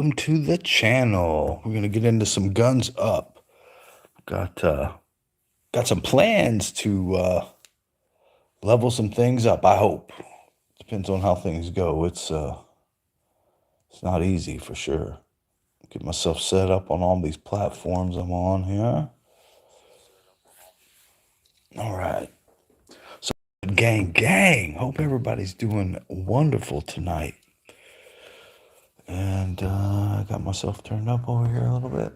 Welcome to the channel. We're gonna get into some guns up. Got some plans to level some things up. I hope. Depends on how things go. It's not easy for sure. Get myself set up on all these platforms I'm on here. All right. So gang. Hope everybody's doing wonderful tonight. And I got myself turned up over here a little bit.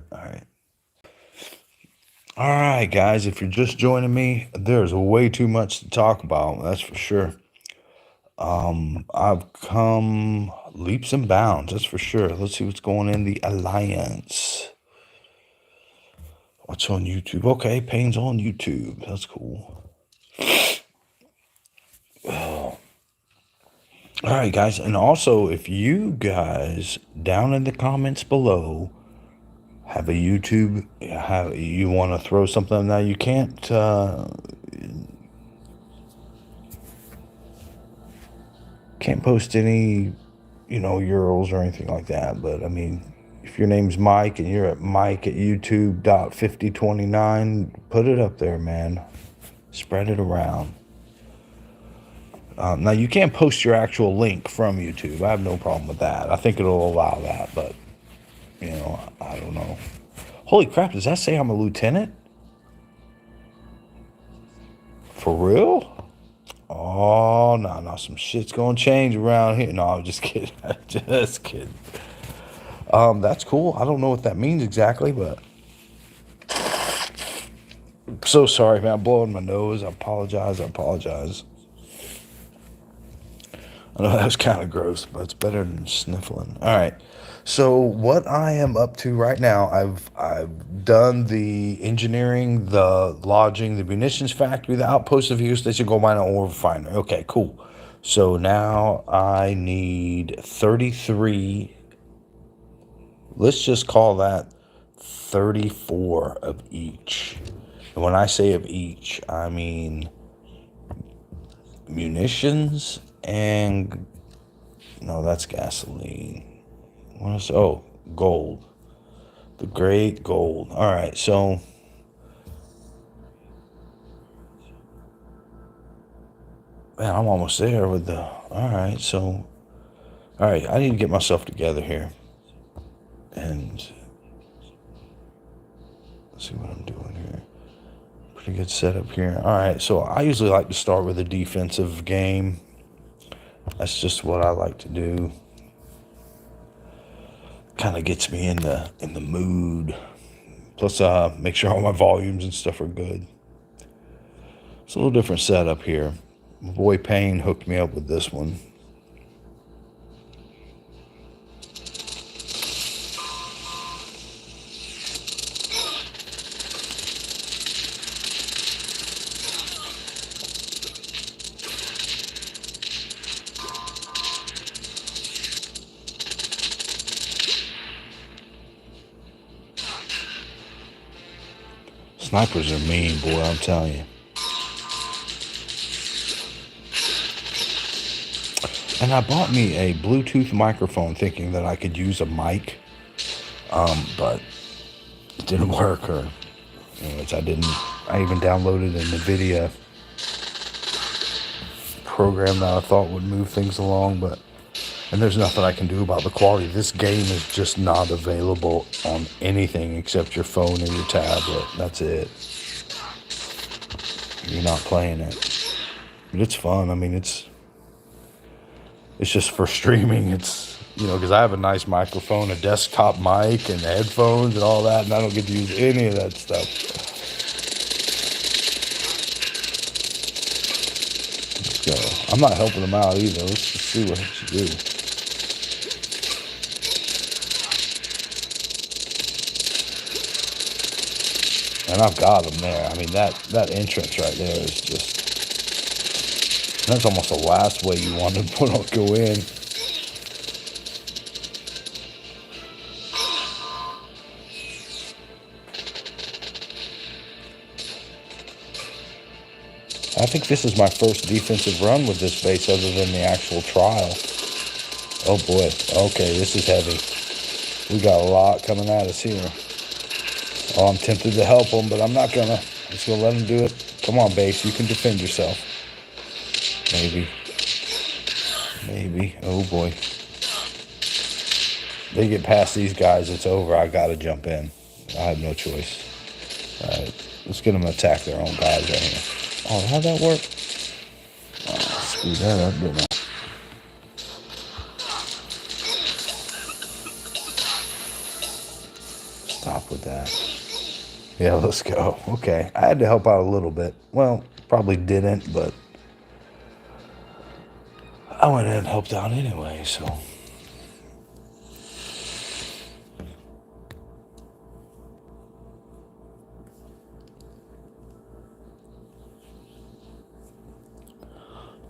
All right, guys, if you're just joining me, there's way too much to talk about, that's for sure. I've come leaps and bounds, that's for sure. Let's see what's going in the Alliance. What's on YouTube? Okay, Payne's on YouTube. That's cool. Oh. All right, guys, and also, if you guys down in the comments below have a YouTube, you want to throw something now, you can't post any, URLs or anything like that. But I mean, if your name's Mike and you're at Mike at YouTube.5029, put it up there, man. Spread it around. Now you can't post your actual link from YouTube. I have no problem with that. I think it'll allow that, but I don't know. Holy crap! Does that say I'm a lieutenant? For real? Oh, no, some shit's gonna change around here. No, I'm just kidding. Just kidding. That's cool. I don't know what that means exactly, but I'm so sorry, man. I'm blowing my nose. I apologize. I know that was kind of gross, but it's better than sniffling. All right. So what I am up to right now, I've done the engineering, the lodging, the munitions factory, the outpost of use, station, gold mine, and ore refinery. Okay, cool. So now I need 33. Let's just call that 34 of each. And when I say of each, I mean munitions and no, that's gasoline. What is, gold. The great gold. All right, so man, I'm almost there with the. All right, so all right, I need to get myself together here, and let's see what I'm doing here. Pretty good setup here. All right, so I usually like to start with a defensive game. That's just what I like to do. Kind of gets me in the mood. Plus, make sure all my volumes and stuff are good. It's a little different setup here. My boy Payne hooked me up with this one. Snipers are mean, boy, I'm telling you. And I bought me a Bluetooth microphone thinking that I could use a mic, but it didn't work. Or, I even downloaded an NVIDIA program that I thought would move things along, and there's nothing I can do about the quality. This game is just not available on anything except your phone or your tablet. That's it. You're not playing it. But it's fun. I mean, it's just for streaming. It's, because I have a nice microphone, a desktop mic, and headphones and all that, and I don't get to use any of that stuff. Let's go. I'm not helping them out either. Let's just see what you do. And I've got them there. I mean, that entrance right there is just, that's almost the last way you want to go in. I think this is my first defensive run with this base other than the actual trial. Oh boy. Okay, this is heavy. We got a lot coming at us here. Oh, I'm tempted to help him, but I'm not gonna. I'm just gonna let him do it. Come on, base. You can defend yourself. Maybe. Maybe. Oh, boy. They get past these guys, it's over. I gotta jump in. I have no choice. All right. Let's get them to attack their own guys right here. Oh, how'd that work? Oh, screwed that up, didn't I? Stop with that. Yeah, let's go. Okay. I had to help out a little bit. Well, probably didn't, but I went in and helped out anyway, so.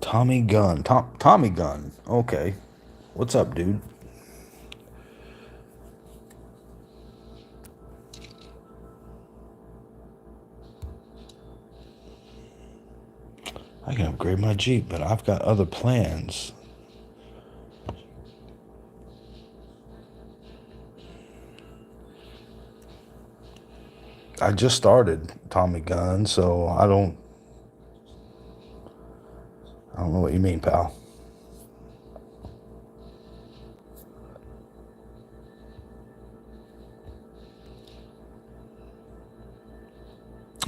Tommy Gunn. Tommy Gunn. Okay. What's up, dude? I can upgrade my Jeep, but I've got other plans. I just started Tommy Gunn, so I don't know what you mean, pal.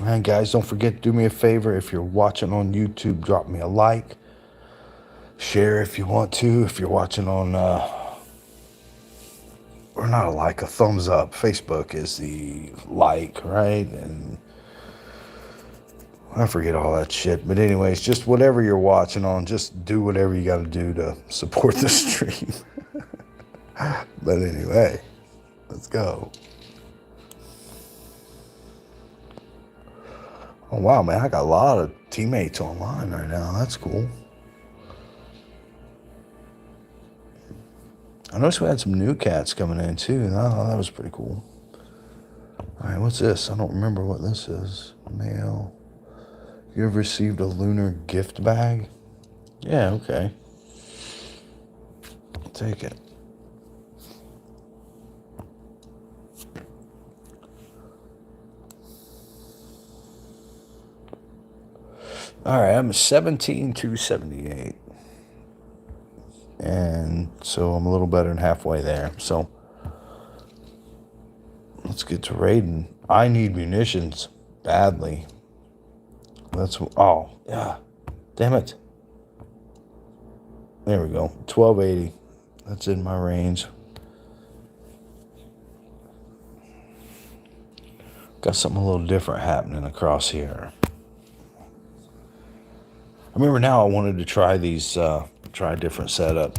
And guys, don't forget to do me a favor. If you're watching on YouTube, drop me a like. Share if you want to. If you're watching on, or not a like, a thumbs up. Facebook is the like, right? And I forget all that shit. But anyways, just whatever you're watching on, just do whatever you got to do to support the stream. But anyway, let's go. Oh, wow, man. I got a lot of teammates online right now. That's cool. I noticed we had some new cats coming in, too. Oh, that was pretty cool. All right, what's this? I don't remember what this is. Mail. You ever received a lunar gift bag? Yeah, okay. I'll take it. All right, I'm 17,278. And so I'm a little better than halfway there. So let's get to raiding. I need munitions badly. Oh, yeah. Damn it. There we go. 1280. That's in my range. Got something a little different happening across here. I remember now I wanted to try these, try a different setup.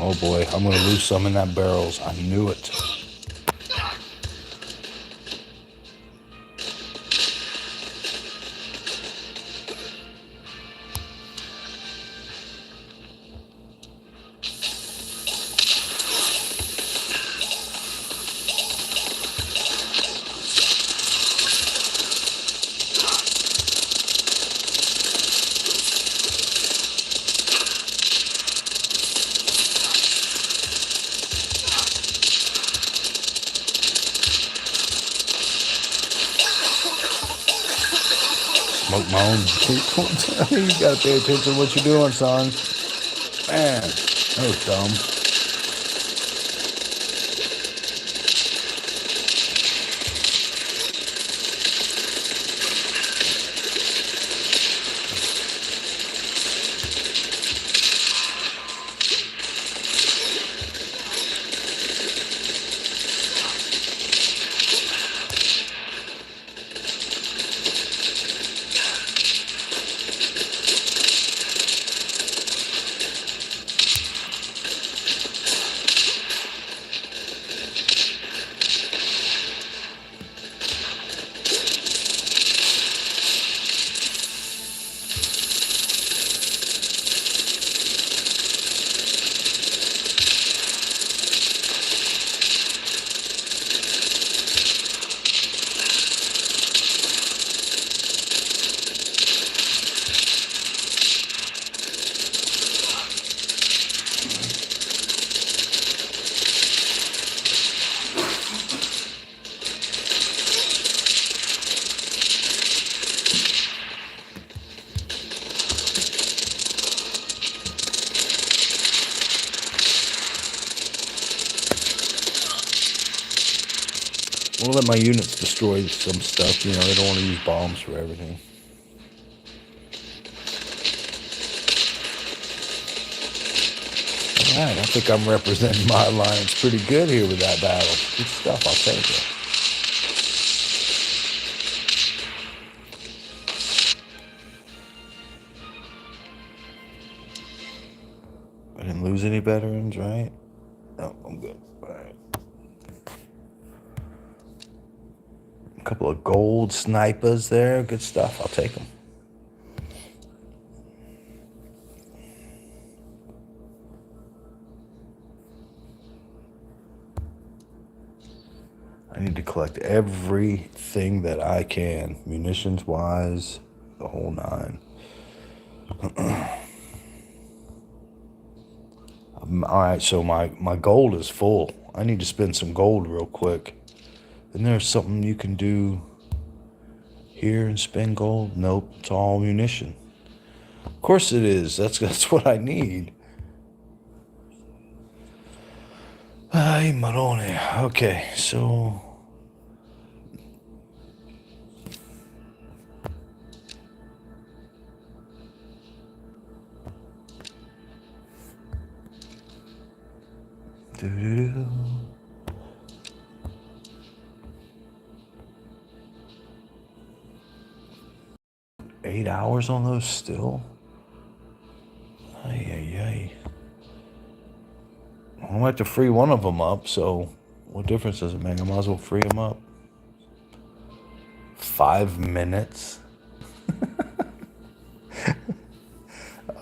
Oh boy, I'm going to lose some in that barrels. I knew it. Smoke my own. You gotta pay attention to what you're doing, son. Man, that was dumb. to let my units destroy some stuff. You know, they don't want to use bombs for everything. All right, I think I'm representing my alliance pretty good here with that battle. Good stuff, I'll take it. I didn't lose any veterans, right? No, I'm good. All right. A couple of gold snipers there. Good stuff. I'll take them. I need to collect everything that I can, munitions-wise, the whole nine. All right, so my gold is full. I need to spend some gold real quick. Isn't there something you can do here and spend gold? Nope, it's all munition. Of course it is. That's what I need. Ay, Marone. Okay, so... Doo-doo-doo. 8 hours on those still? Ay, ay, ay. I'm gonna have to free one of them up, so what difference does it make? I might as well free them up. 5 minutes?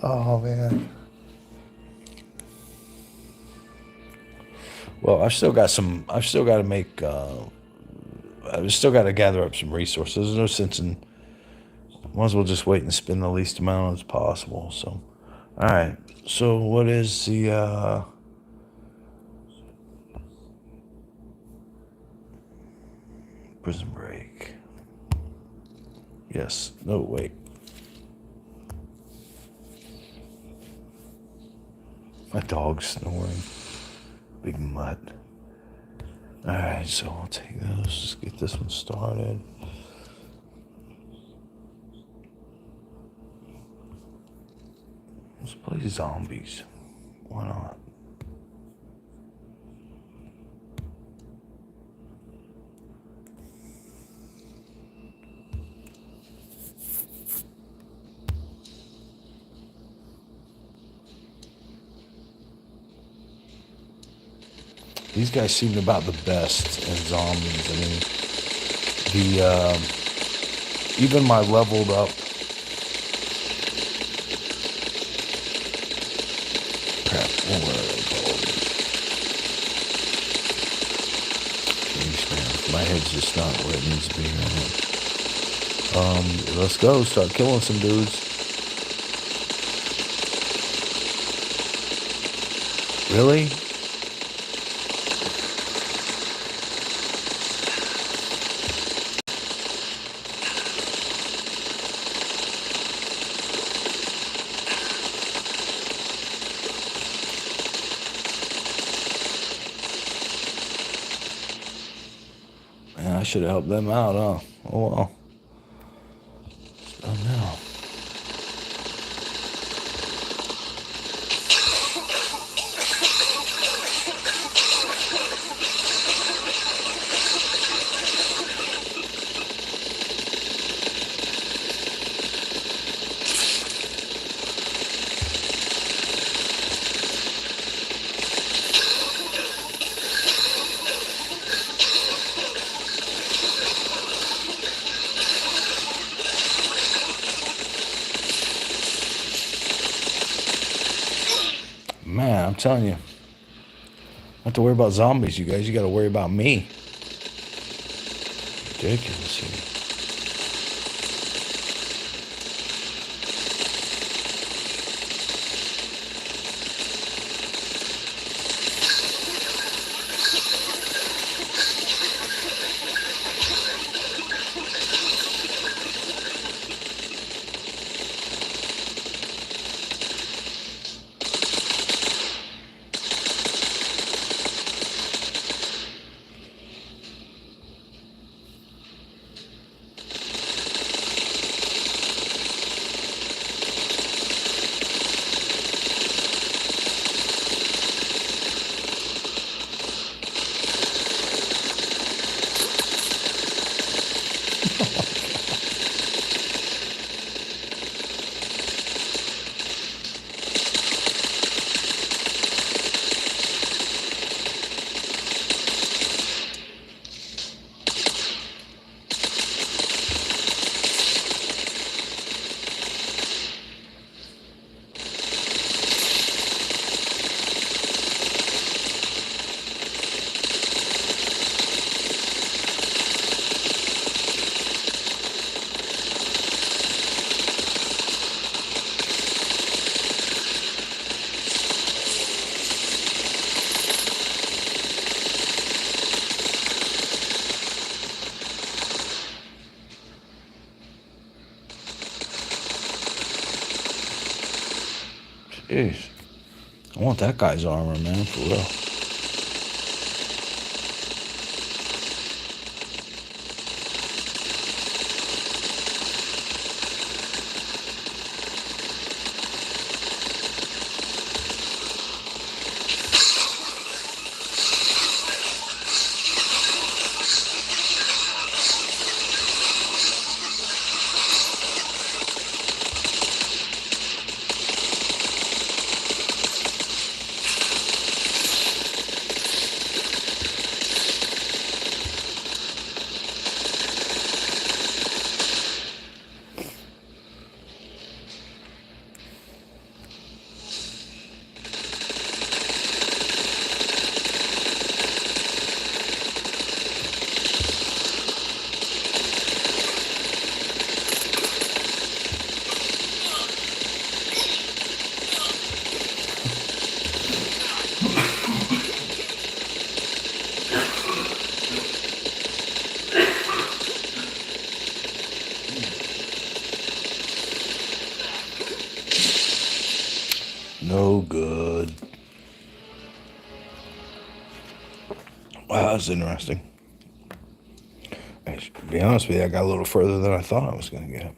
Oh, man. Well, I've still got to make, I've still got to gather up some resources. There's no sense in, might as well just wait and spend the least amount as possible, so. All right, so what is the, prison break? Yes, no, wait. My dog's snoring. Big mutt. Alright, so I'll take those. Just get this one started. Let's play zombies. Why not? These guys seem about the best in zombies. I mean, even my leveled up. Crap, what are they called? Jeez, man, my head's just not where it needs to be right now. Let's go, start killing some dudes. Really? Man, I should have helped them out, huh? Oh well. It's done now. Man, I'm telling you, don't have to worry about zombies, you guys. You got to worry about me. Ridiculous here. Jeez. I want that guy's armor, man, for real. No good. Wow, that's interesting. To be honest with you, I got a little further than I thought I was going to get.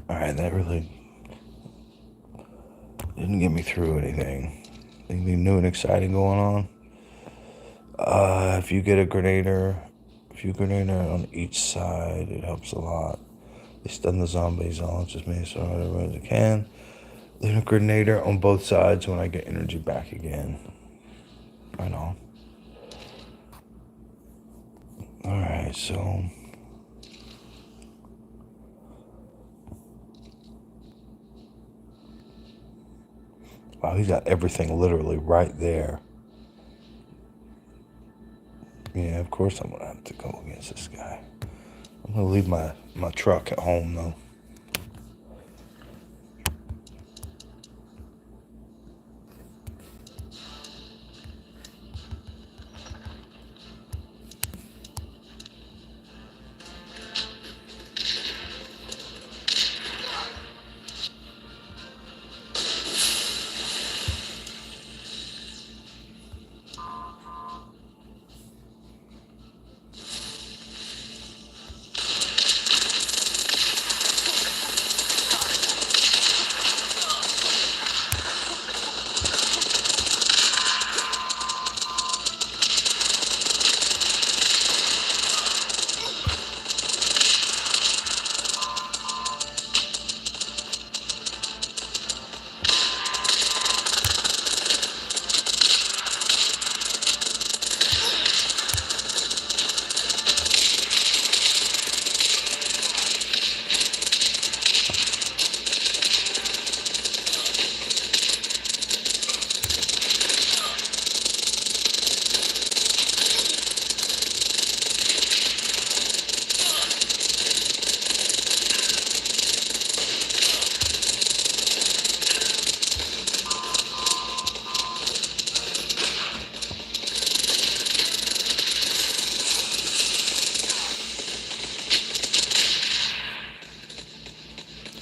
Alright, that really didn't get me through anything. Anything new and exciting going on? If you grenader on each side, it helps a lot. They stun the zombies, I'll just make so hard as I can. Leave a grenader on both sides when I get energy back again. Right on. Alright, so wow, he's got everything literally right there. Yeah, of course I'm gonna have to go against this guy. I'm gonna leave my truck at home though.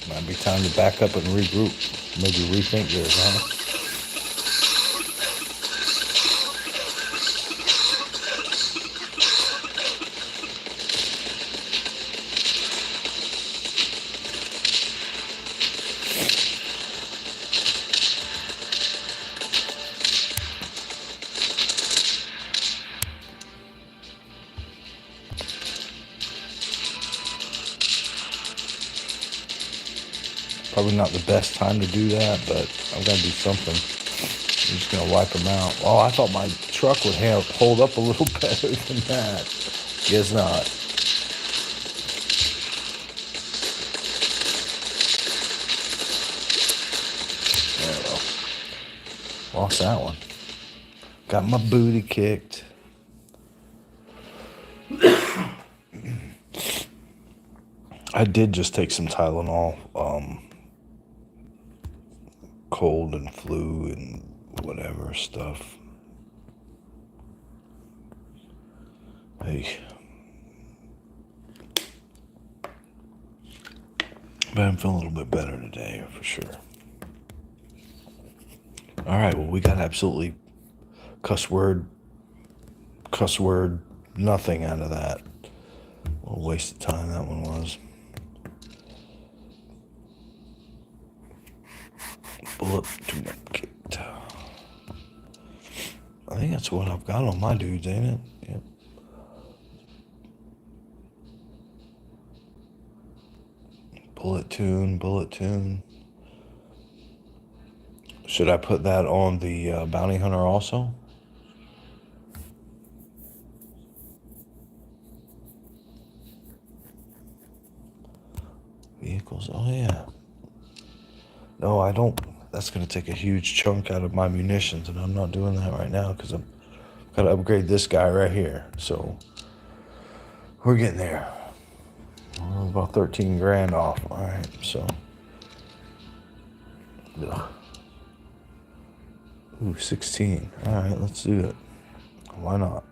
Might be time to back up and regroup. Maybe rethink this, huh? Probably not the best time to do that, but I've got to do something. I'm just going to wipe them out. Oh, I thought my truck would hold up a little better than that. Guess not. There we go. Lost that one. Got my booty kicked. I did just take some Tylenol. Cold and flu and whatever stuff. Hey. But I'm feeling a little bit better today, for sure. All right, well, we got absolutely cuss word, nothing out of that. What a waste of time that one was. Bullet to my kit. I think that's what I've got on my dudes, ain't it? Yep. Bullet tune. Should I put that on the bounty hunter also? Vehicles, oh yeah. No, I don't. That's going to take a huge chunk out of my munitions, and I'm not doing that right now because I've got to upgrade this guy right here. So we're getting there. We're about 13 grand off. All right, so. Ugh. Ooh, 16. All right, let's do it. Why not?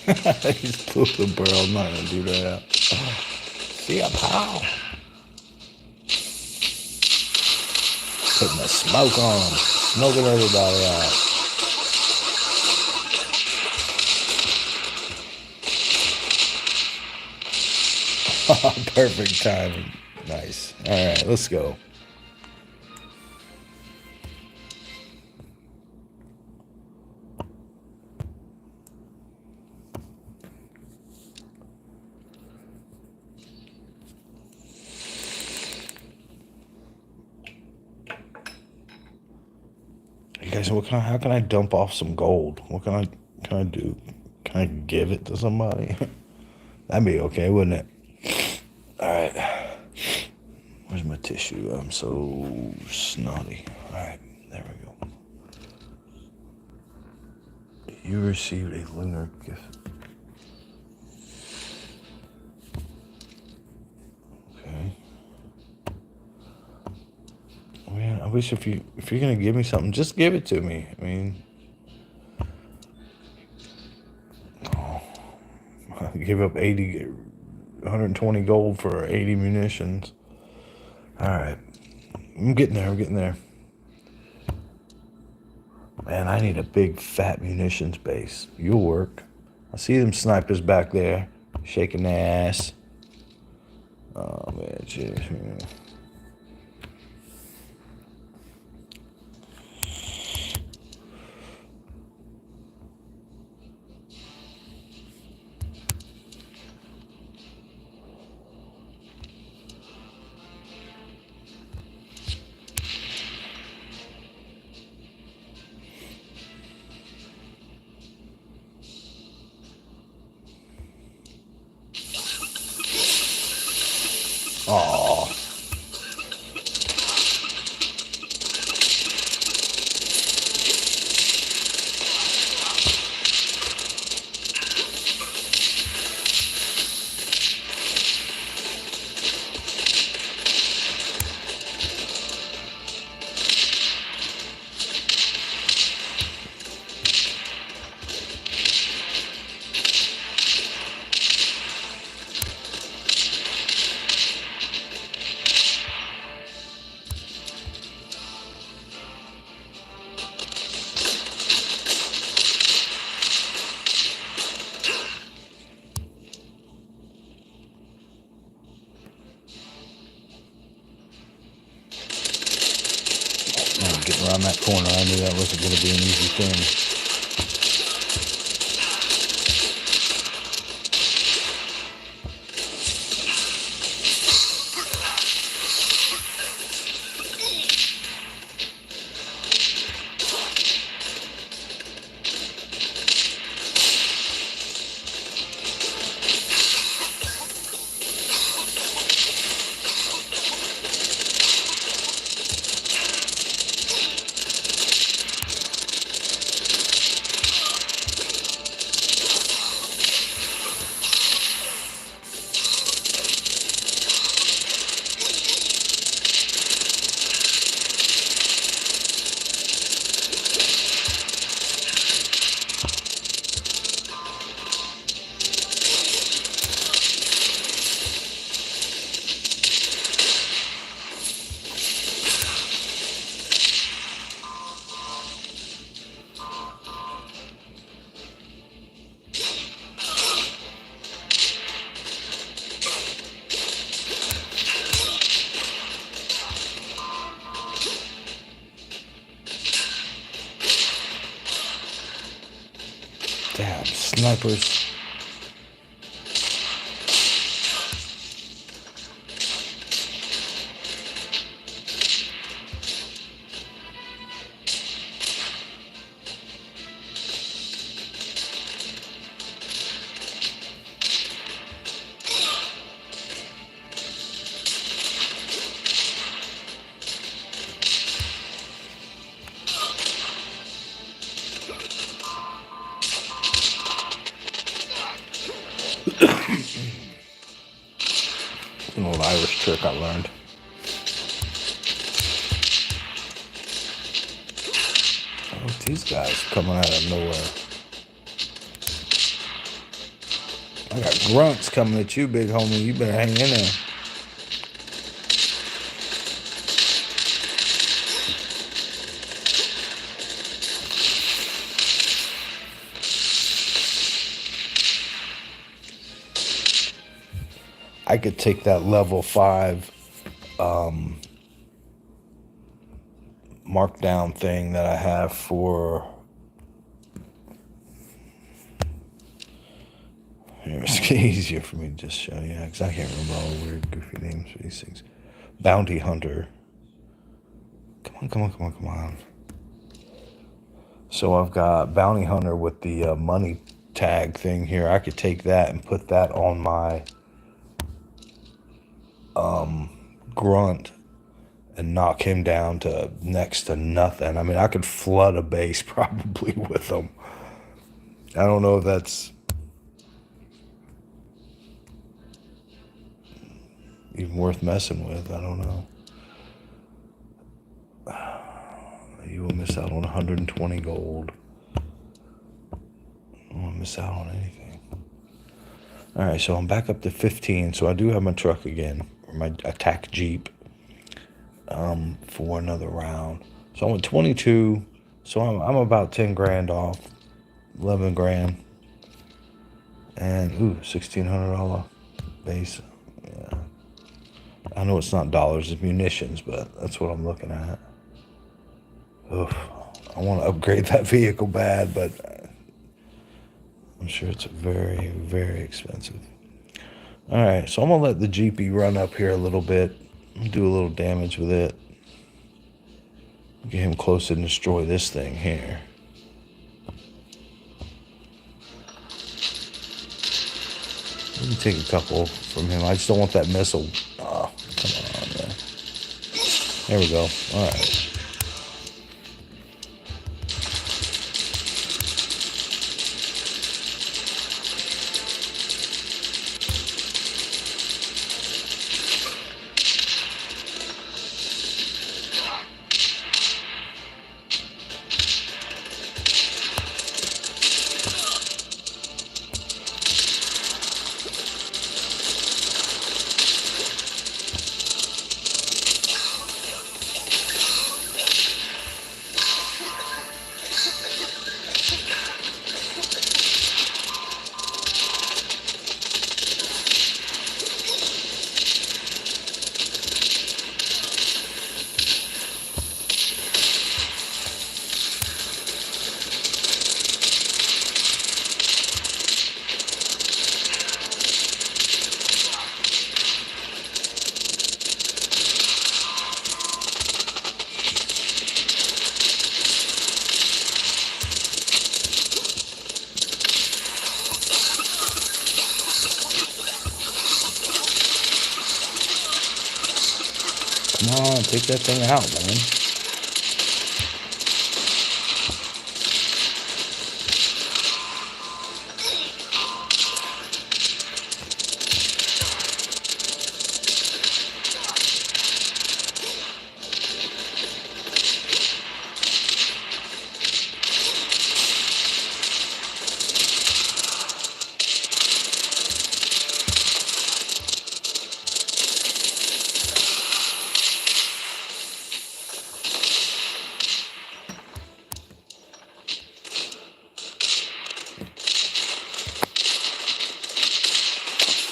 He's pulled the barrel. I'm not gonna do that. See ya, pal. Putting the smoke on him. Smoking everybody out. Perfect timing. Nice. All right, let's go. You guys, how can I dump off some gold? What can I do? Can I give it to somebody? That'd be okay, wouldn't it? All right. Where's my tissue? I'm so snotty. All right, there we go. You received a lunar gift. Okay. Man, I wish if you're gonna give me something, just give it to me. I mean, give up 120 gold for 80 munitions. All right, I'm getting there. Man, I need a big fat munitions base. You'll work. I see them snipers back there, shaking their ass. Oh man, cheers. Aw. Man, getting around that corner, I knew that wasn't going to be an easy thing. Damn, snipers. An old Irish trick I learned. Oh, these guys coming out of nowhere. I got grunts coming at you, big homie. You better hang in there. I could take that level 5 markdown thing that I have for... It's easier for me to just show you, because I can't remember all the weird, goofy names for these things. Bounty Hunter. Come on. So I've got Bounty Hunter with the money tag thing here. I could take that and put that on my grunt and knock him down to next to nothing. I mean, I could flood a base probably with them. I don't know if that's even worth messing with. I don't know. You will miss out on 120 gold. I don't want to miss out on anything. Alright, so I'm back up to 15. So I do have my truck again, or my attack Jeep, for another round. So I'm at 22. So I'm about 10 grand off. 11 grand. And, $1,600 base. Yeah. I know it's not dollars, it's munitions, but that's what I'm looking at. Oof. I want to upgrade that vehicle bad, but I'm sure it's very, very expensive. Alright, so I'm going to let the Jeepy run up here a little bit. Do a little damage with it. Get him close and destroy this thing here. Let me take a couple from him. I just don't want that missile There we go. All right. Come on, take that thing out, man.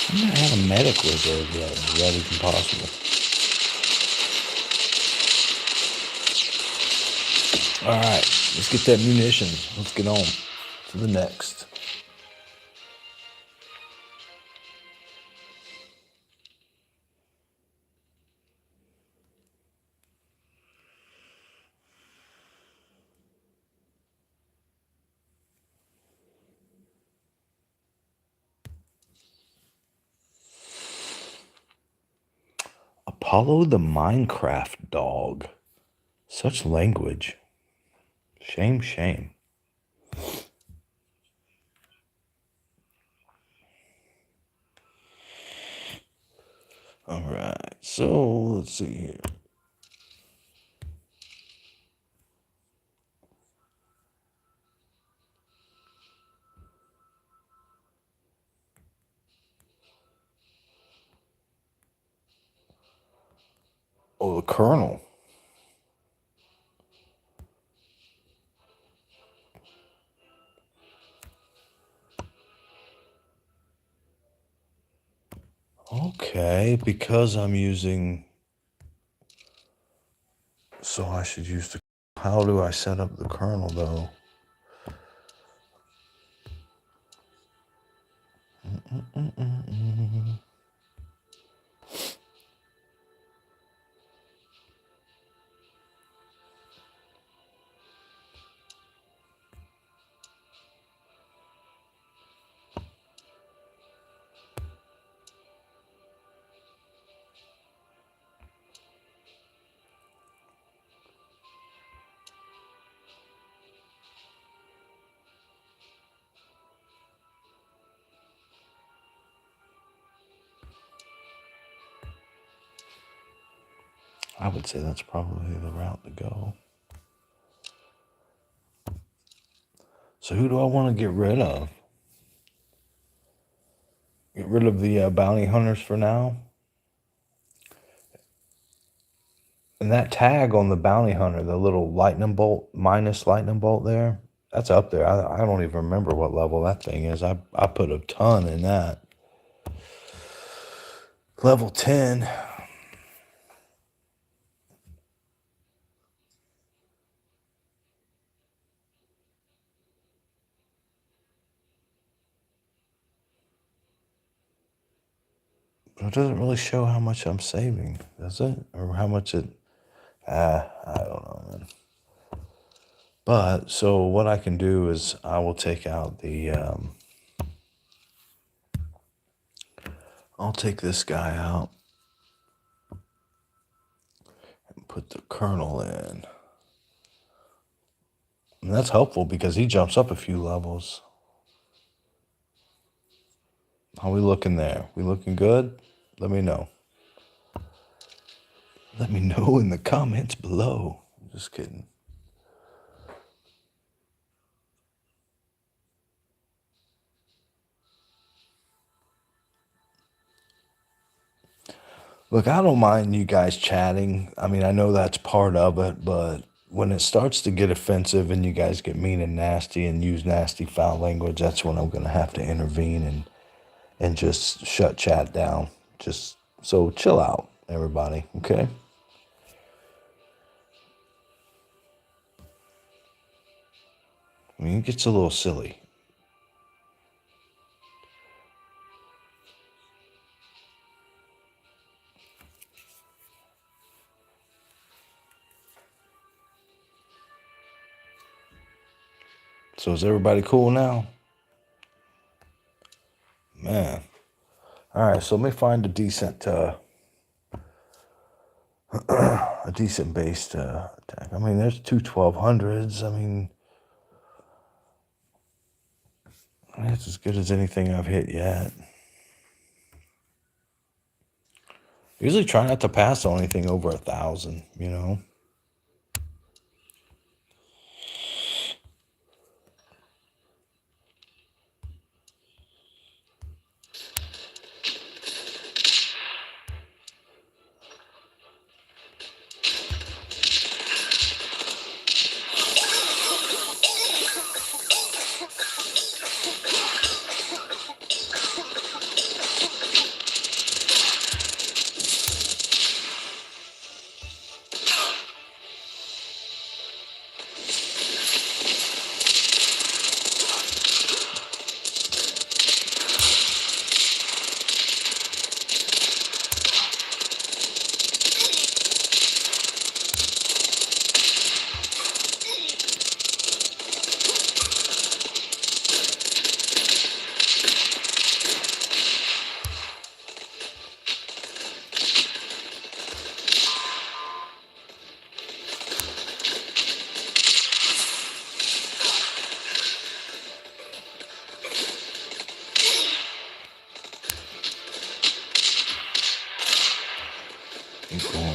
I might have a medic reserve yet. Is that even possible? All right, let's get that munitions. Let's get on to the next. Apollo the Minecraft dog. Such language. Shame, shame. All right, so let's see here. Oh, the Colonel. Okay, because I'm using. So I should use the. How do I set up the Colonel though? I would say that's probably the route to go. So who do I want to get rid of? Get rid of the bounty hunters for now. And that tag on the bounty hunter, the little lightning bolt, minus lightning bolt there, that's up there. I don't even remember what level that thing is. I put a ton in that. Level 10. But it doesn't really show how much I'm saving, does it? Or how much it... I don't know, man. But, so what I can do is I will take out the... I'll take this guy out. put the colonel in. And that's helpful because he jumps up a few levels. How we looking there? We looking good? Let me know. Let me know in the comments below. Just kidding. Look, I don't mind you guys chatting. I mean, I know that's part of it, but when it starts to get offensive and you guys get mean and nasty and use nasty foul language, that's when I'm going to have to intervene and just shut chat down. Just so chill out, everybody, okay? I mean, it gets a little silly. So is everybody cool now? Man. All right, so let me find a decent base to attack. I mean, there's two 1200s. I mean, that's as good as anything I've hit yet. Usually try not to pass on anything over 1,000, you know?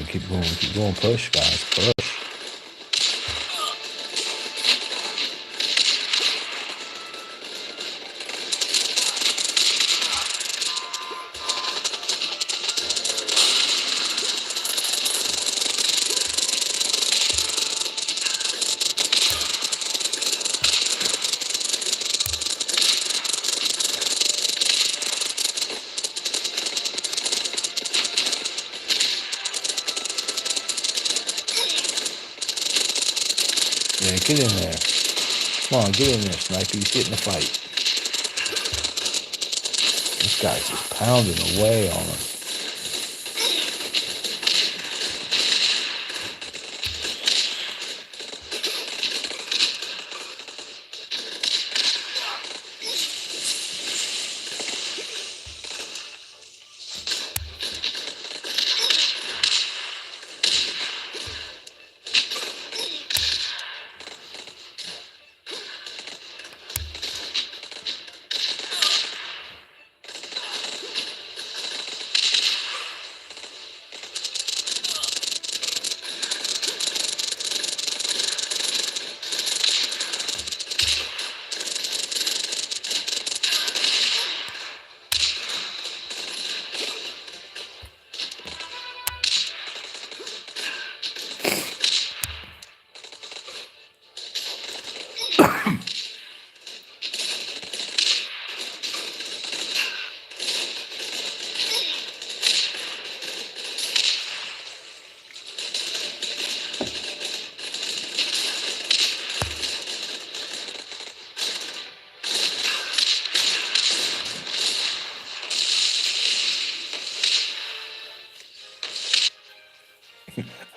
Keep going, push, guys, push. Yeah, get in there. Come on, get in there, Sniper. He's getting the fight. This guy's just pounding away on us.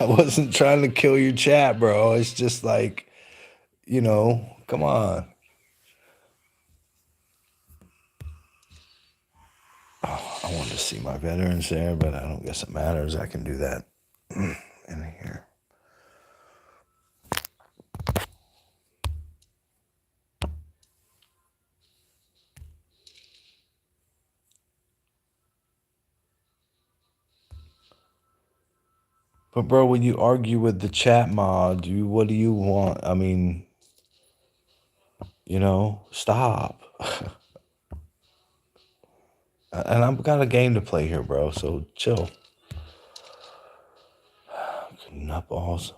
I wasn't trying to kill your chat, bro. It's just like, come on. Oh, I wanted to see my veterans there, but I don't guess it matters. I can do that in here. But bro, when you argue with the chat mod, what do you want? I mean, stop. And I've got a game to play here, bro. So chill. Nutballs.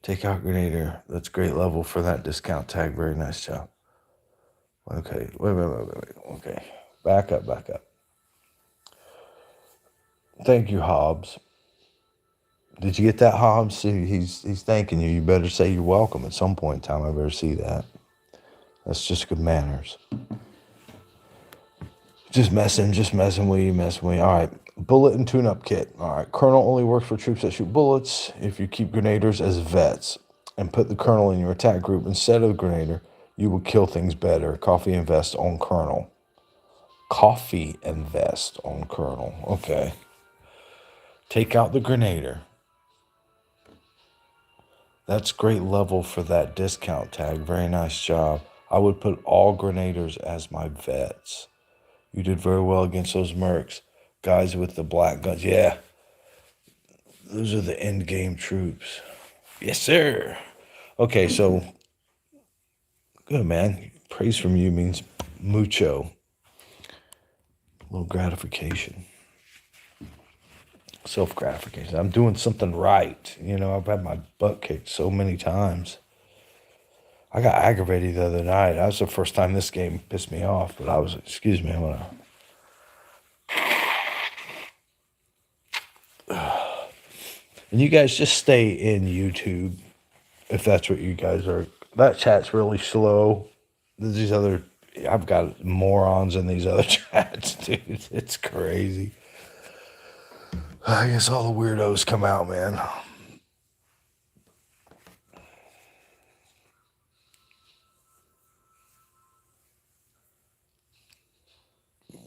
Take out Grenader. That's great level for that discount tag. Very nice job. Okay. Wait. Okay. Back up. Thank you, Hobbs. Did you get that, Hobbs? See, he's thanking you. You better say you're welcome at some point in time. I better see that. That's just good manners. Just messing with you. All right. Bullet and tune-up kit. All right. Colonel only works for troops that shoot bullets. If you keep grenaders as vets and put the colonel in your attack group instead of grenader, you will kill things better. Coffee and vest on colonel. Coffee and vest on colonel. Okay. Take out the grenader. That's great level for that discount tag. Very nice job. I would put all grenaders as my vets. You did very well against those mercs. Guys with the black guns. Yeah. Those are the end game troops. Yes, sir. Okay, so good, man. Praise from you means mucho. A little gratification. Self-gratification. I'm doing something right. I've had my butt kicked so many times. I got aggravated the other night. That was the first time this game pissed me off. But excuse me, I'm gonna. And you guys just stay in YouTube if that's what you guys are. That chat's really slow. I've got morons in these other chats, dude. It's crazy. I guess all the weirdos come out, man.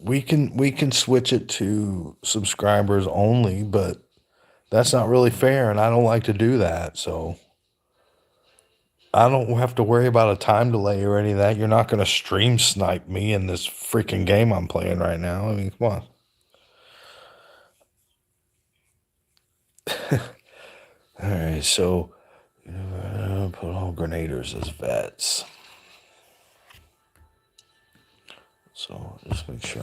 We can switch it to subscribers only, but that's not really fair, and I don't like to do that. So I don't have to worry about a time delay or any of that. You're not going to stream snipe me in this freaking game I'm playing right now. I mean, come on. All right, so put all grenaders as vets. So just make sure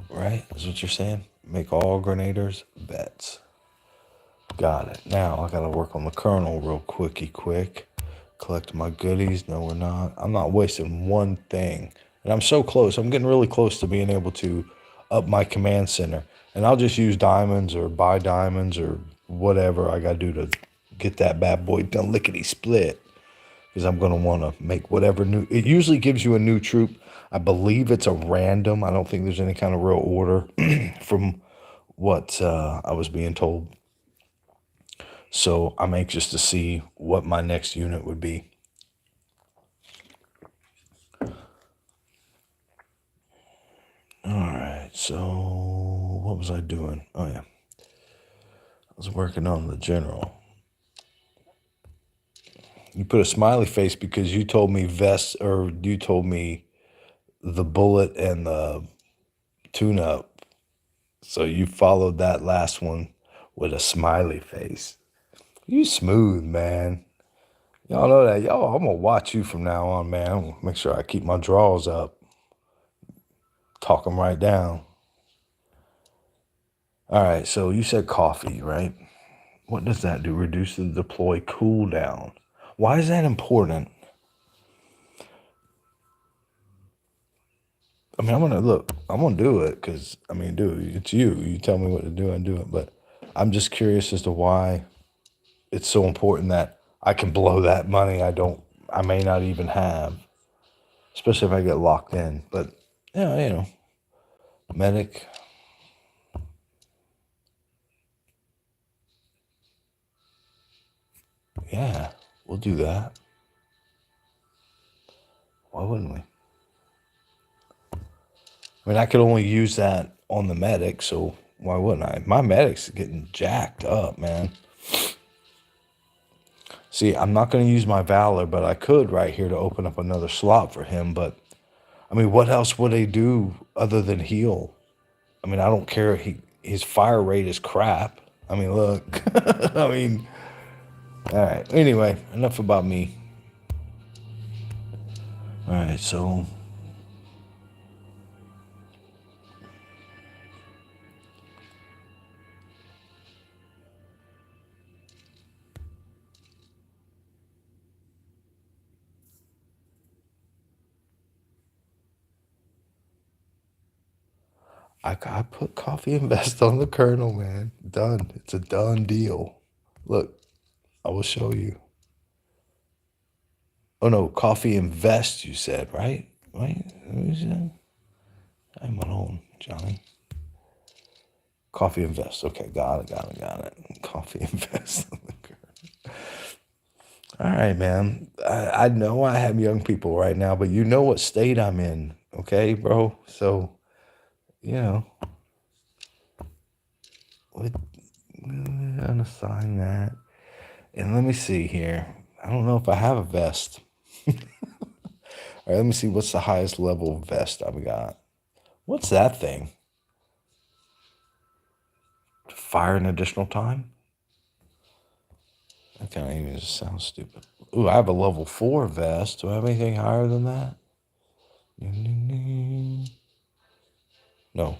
right? Is what you're saying? Make all grenaders vets. Got it. Now I gotta work on the colonel real quick. Collect my goodies. No, we're not. I'm not wasting one thing. And I'm so close. I'm getting really close to being able to up my command center. And I'll just use diamonds or buy diamonds or whatever I gotta do to get that bad boy done lickety split. Because I'm gonna wanna make whatever new. It usually gives you a new troop. I believe it's a random. I don't think there's any kind of real order from what I was being told. So I'm anxious to see what my next unit would be. All right, so what was I doing? Oh, yeah. I was working on the general. You put a smiley face because you told me you told me the bullet and the tune-up. So you followed that last one with a smiley face. You smooth, man. Y'all know that. Y'all, I'm going to watch you from now on, man. I'm going to make sure I keep my draws up. Talk them right down. All right, so you said coffee, right? What does that do? Reduce the deploy cooldown. Why is that important? I mean, I'm going to do it because, dude, it's you. You tell me what to do, I do it. But I'm just curious as to why it's so important that I can blow that money I may not even have, especially if I get locked in. But, yeah, medic. Yeah, we'll do that. Why wouldn't we? I mean, I could only use that on the medic, so why wouldn't I? My medic's getting jacked up, man. See, I'm not going to use my Valor, but I could right here to open up another slot for him, but I mean, what else would they do other than heal? I mean, I don't care. His fire rate is crap. I mean, look. I mean, all right. Anyway, enough about me. All right, so I put Coffee Invest on the kernel, man. Done. It's a done deal. Look, I will show you. Oh no, Coffee Invest. You said right? Right? I'm alone, Johnny. Coffee Invest. Okay, got it. Coffee Invest. All right, man. I know I have young people right now, but you know what state I'm in, okay, bro? So, you know, let unassign that. And let me see here. I don't know if I have a vest. All right, let me see what's the highest level vest I've got. What's that thing? Fire an additional time? That kind of even just sounds stupid. Ooh, I have a level 4 vest. Do I have anything higher than that? No.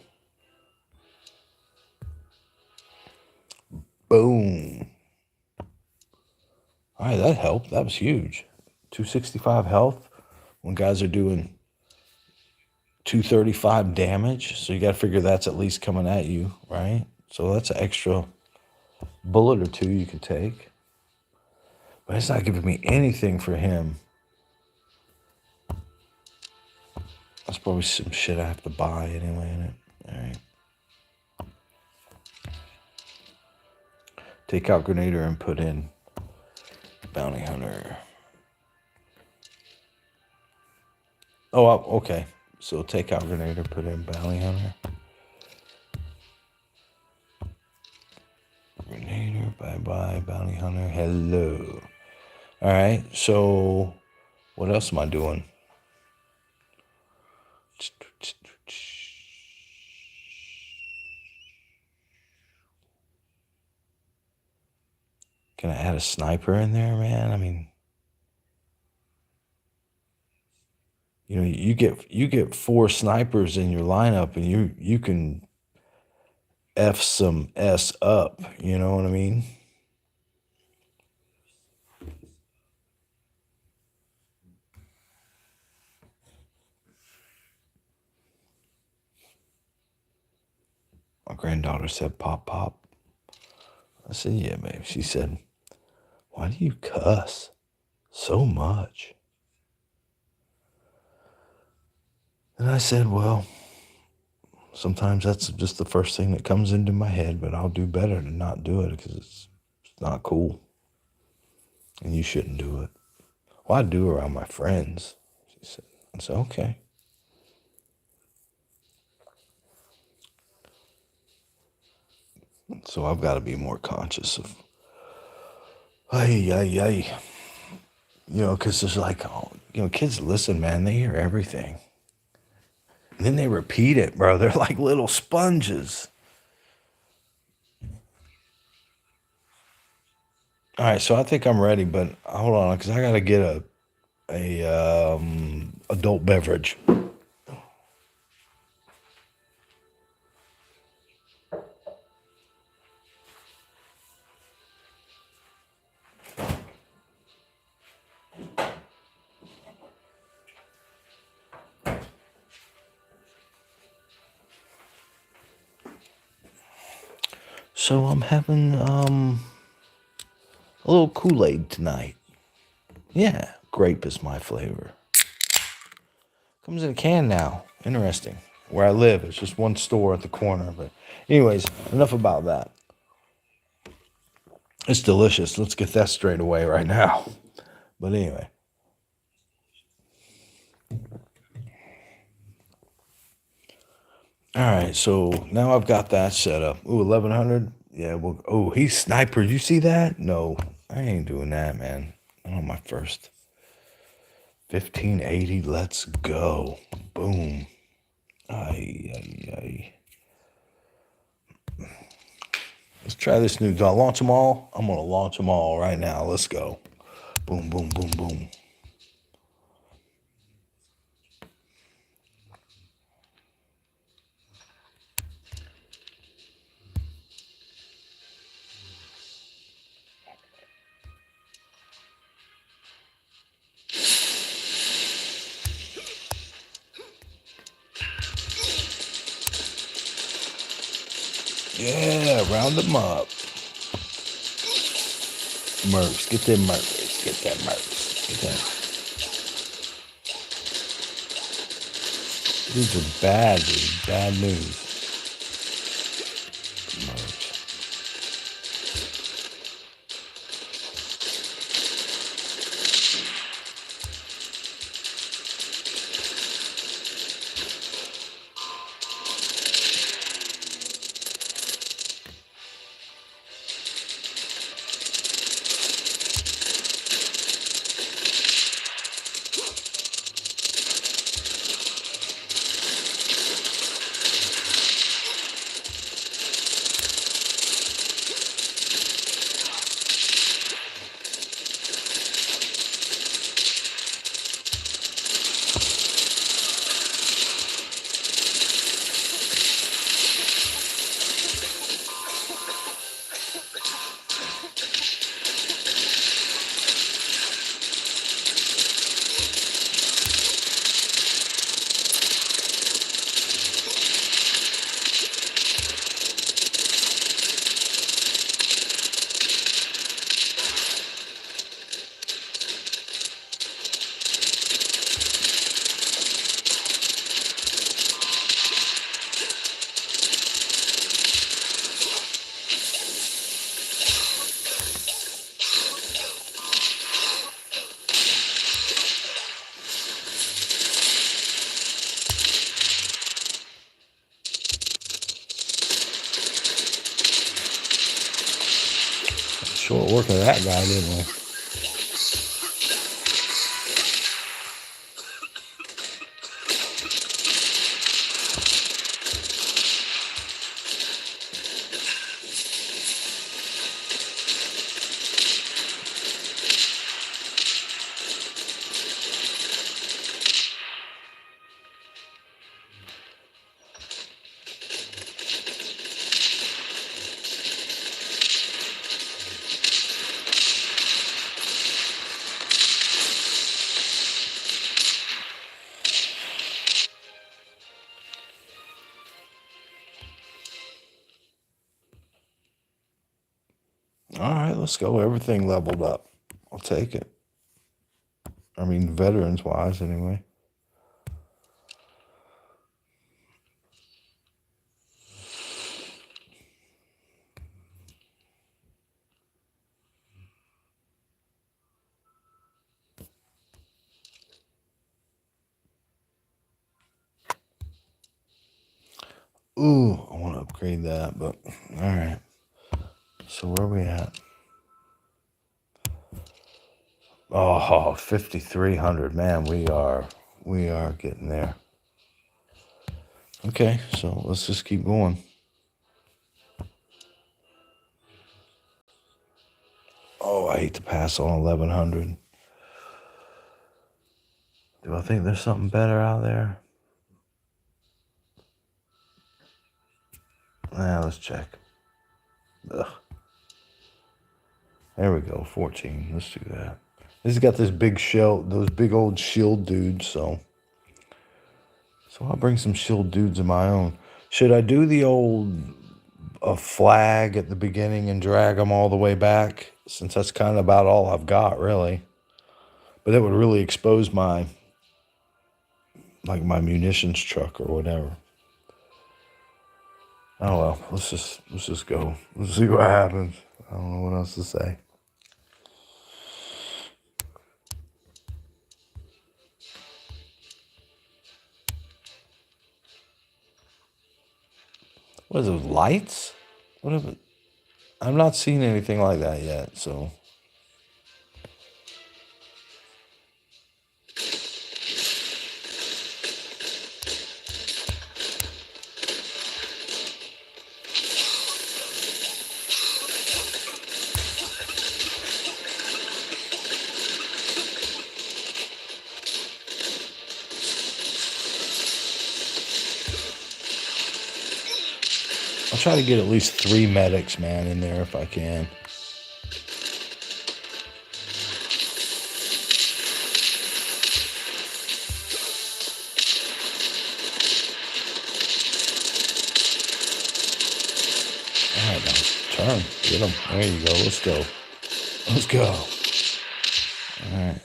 Boom. All right, that helped. That was huge. 265 health when guys are doing 235 damage. So you got to figure that's at least coming at you, right? So that's an extra bullet or two you could take. But it's not giving me anything for him. That's probably some shit I have to buy anyway in it. All right. Take out Grenader and put in Bounty Hunter. Oh, okay. So take out Grenader, put in Bounty Hunter. Grenader, bye-bye, Bounty Hunter, hello. All right, so what else am I doing? Can I add a sniper in there, man? I mean, you know, you get 4 snipers in your lineup, and you can F some S up. You know what I mean? My granddaughter said, "Pop, pop." I said, "Yeah, babe." She said, "Why do you cuss so much?" And I said, "Well, sometimes that's just the first thing that comes into my head, but I'll do better to not do it because it's not cool. And you shouldn't do it." "Well, I do around my friends," she said. I said, "Okay." So I've got to be more conscious of, hey, you know, because there's like, oh, you know, kids listen, man, they hear everything. And then they repeat it, bro. They're like little sponges. All right, so I think I'm ready, but hold on, because I got to get a adult beverage. So I'm having a little Kool-Aid tonight. Yeah, grape is my flavor. Comes in a can now. Interesting. Where I live, it's just one store at the corner. But anyways, enough about that. It's delicious. Let's get that straight away right now. But anyway. All right, so now I've got that set up. Ooh, 1100. Yeah, well, oh, he's sniper. You see that? No, I ain't doing that, man. I'm on my first 1580. Let's go. Boom. Ay, ay, ay. Let's try this new. Do I launch them all? I'm going to launch them all right now. Let's go. Boom, boom, boom, boom. Yeah, round them up. Mercs. Get them mercs. Get that mercs. Get that. These are bad, dude. Bad news. Mercs. Short work of that guy, didn't we? All right, let's go. Everything leveled up. I'll take it. I mean, veterans wise, anyway. Ooh, I want to upgrade that, but all right. So where are we at? Oh, 5,300. Man, we are getting there. Okay, so let's just keep going. Oh, I hate to pass on 1,100. Do I think there's something better out there? Let's check. Ugh. There we go, 14. Let's do that. This has got this big shell, those big old shield dudes, so I'll bring some shield dudes of my own. Should I do the old a flag at the beginning and drag them all the way back? Since that's kind of about all I've got, really. But that would really expose my munitions truck or whatever. Oh well, let's just go. Let's see what happens. I don't know what else to say. What is those lights? What is it? I'm not seeing anything like that yet, so I'll try to get at least 3 medics, man, in there if I can. All right, now turn, get them. There you go. Let's go. Let's go. All right.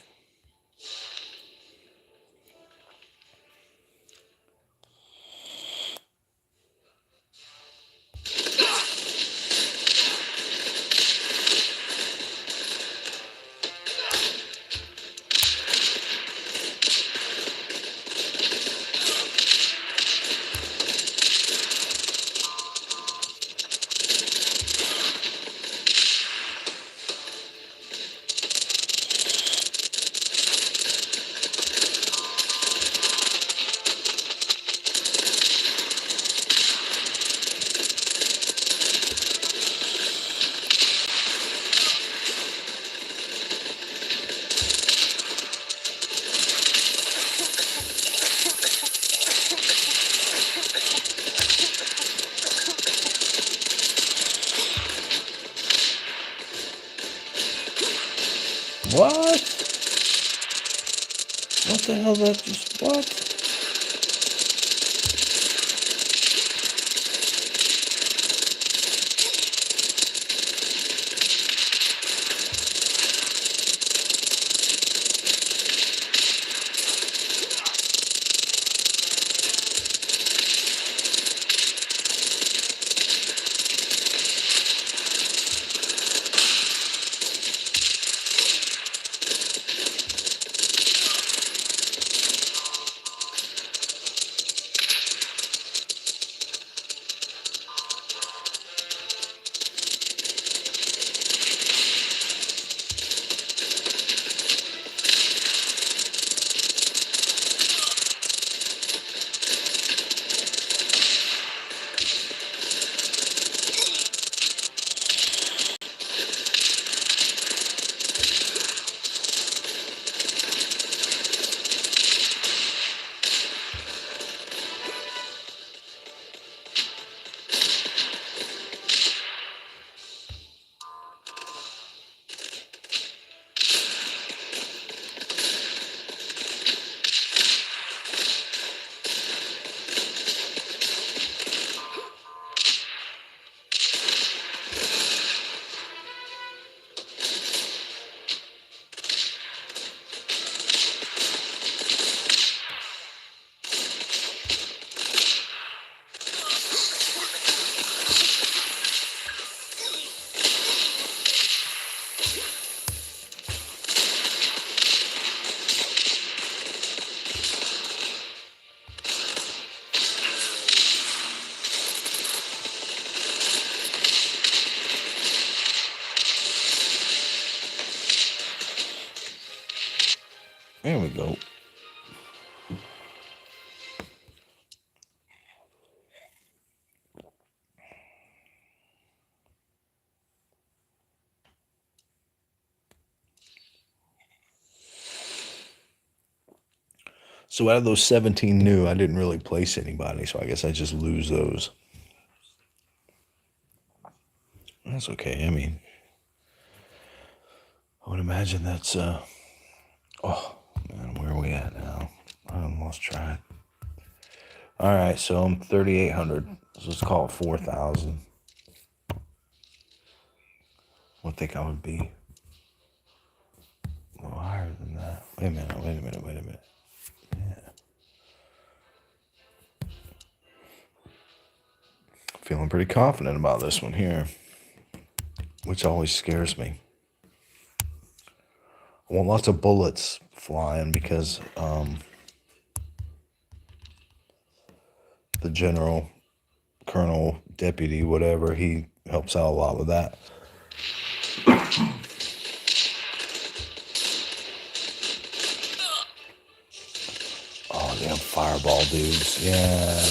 What? What the hell? That just what? There we go. So out of those 17 new, I didn't really place anybody, so I guess I just lose those. That's okay. I mean, I would imagine that's oh man, where are we at now? I almost tried. All right, so I'm 3,800. So let's call it 4,000. I think I would be a little higher than that. Wait a minute. Yeah. Feeling pretty confident about this one here, which always scares me. I want lots of bullets flying because the general, colonel, deputy, whatever, he helps out a lot with that. Oh, damn fireball dudes. Yeah.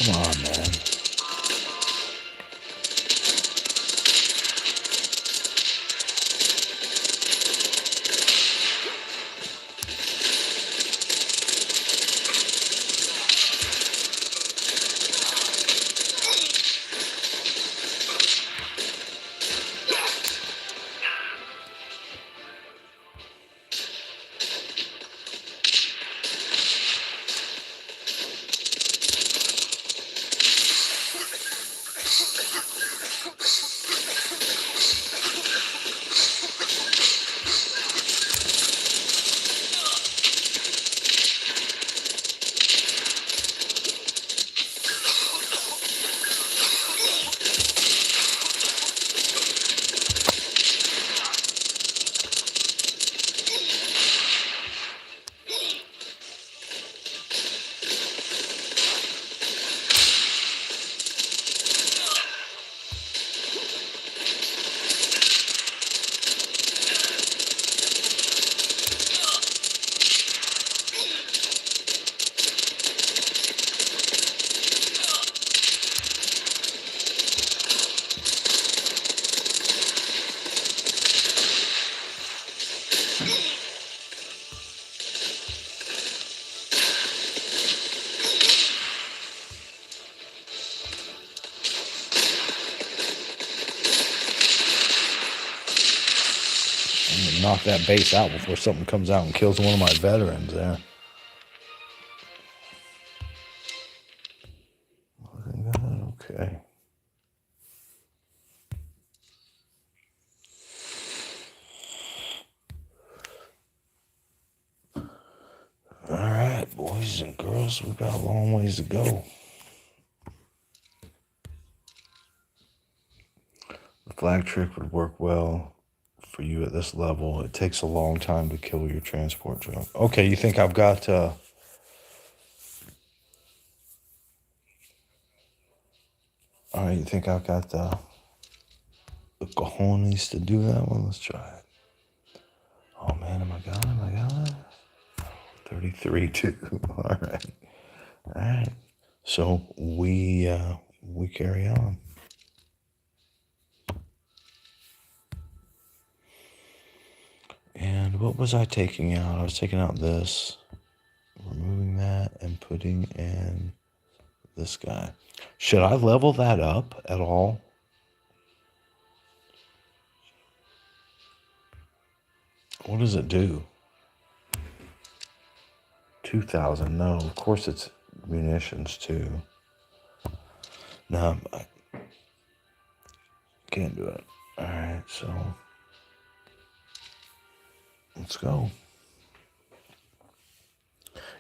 Come on, man. I'm gonna knock that base out before something comes out and kills one of my veterans there. Okay. All right, boys and girls, we've got a long ways to go. The flag trick would work well for you at this level. It takes a long time to kill your transport truck. Okay, you think I've got all right, you think I've got the cojones to do that one? Let's try it. Oh man, am I got it? 33 too. All right. All right. So we carry on. And what was I taking out? I was taking out this, removing that, and putting in this guy. Should I level that up at all? What does it do? 2,000. No, of course it's munitions too. No, I can't do it. All right, so let's go.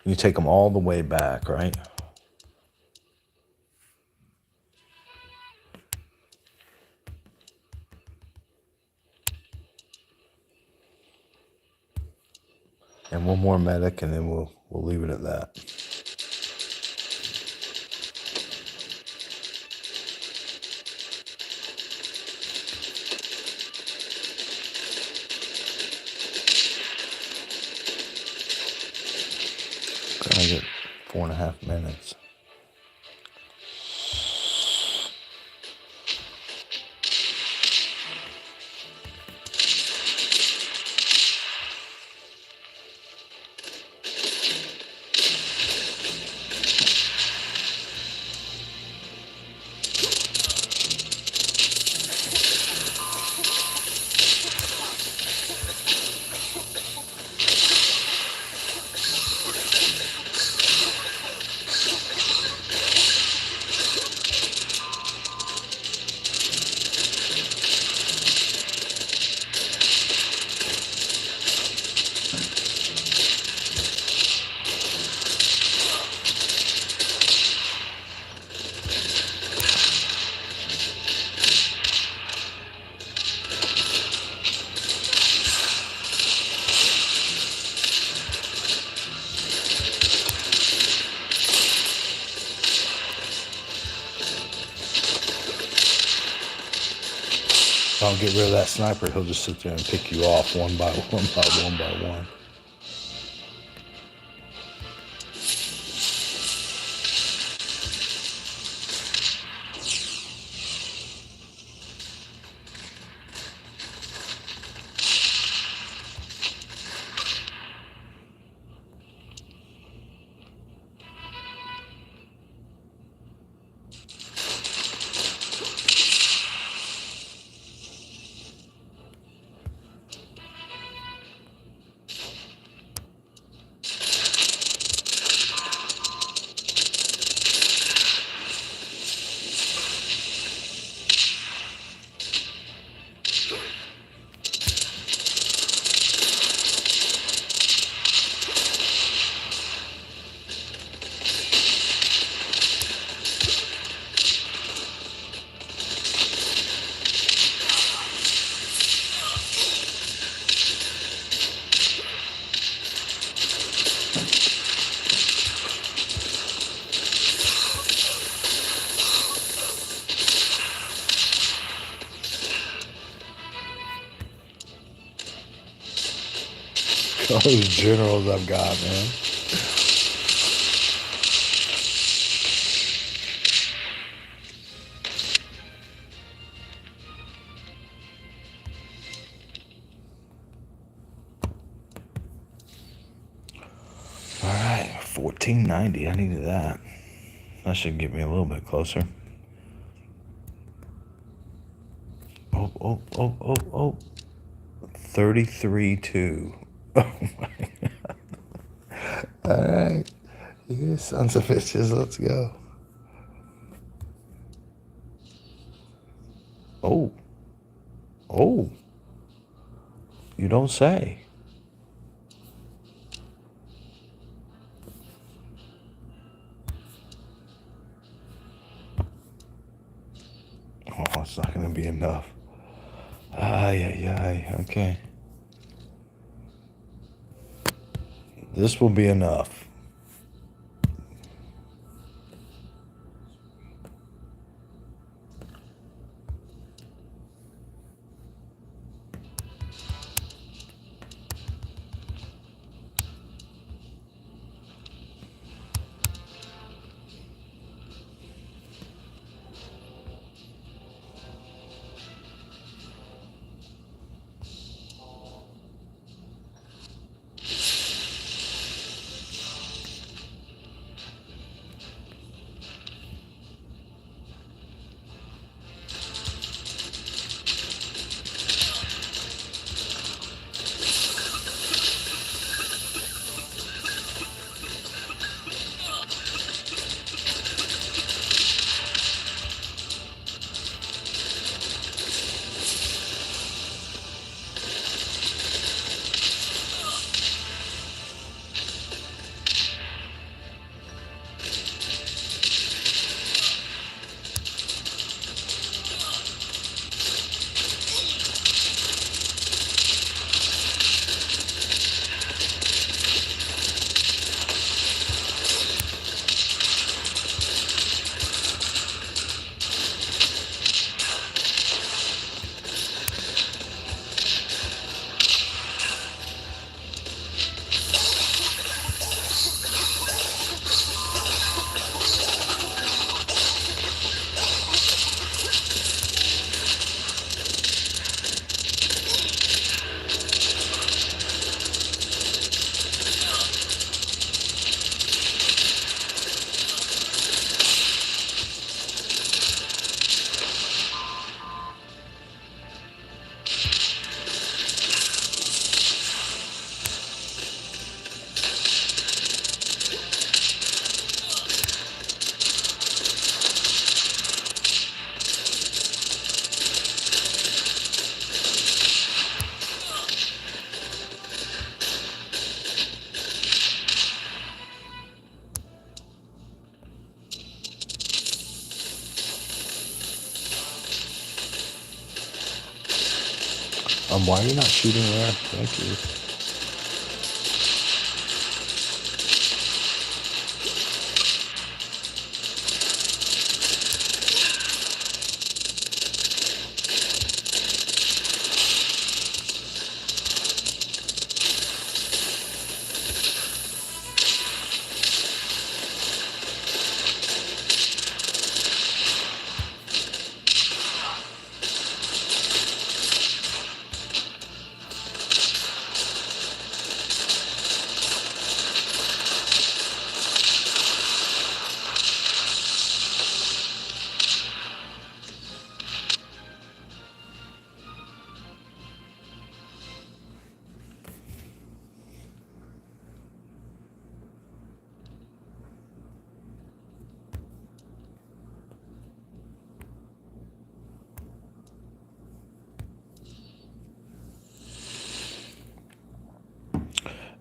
You take them all the way back, right? And one more medic, and then we'll leave it at that. I get 4.5 minutes. If I'll get rid of that sniper, he'll just sit there and pick you off one by one by one by one. All these generals I've got, man. All right, 1490. I needed that. That should get me a little bit closer. Oh. 33-2. Oh my God. All right. You sons of bitches, let's go. Oh. Oh. You don't say. Oh, it's not going to be enough. Ay. Okay. This will be enough. Why are you not shooting there? Thank you.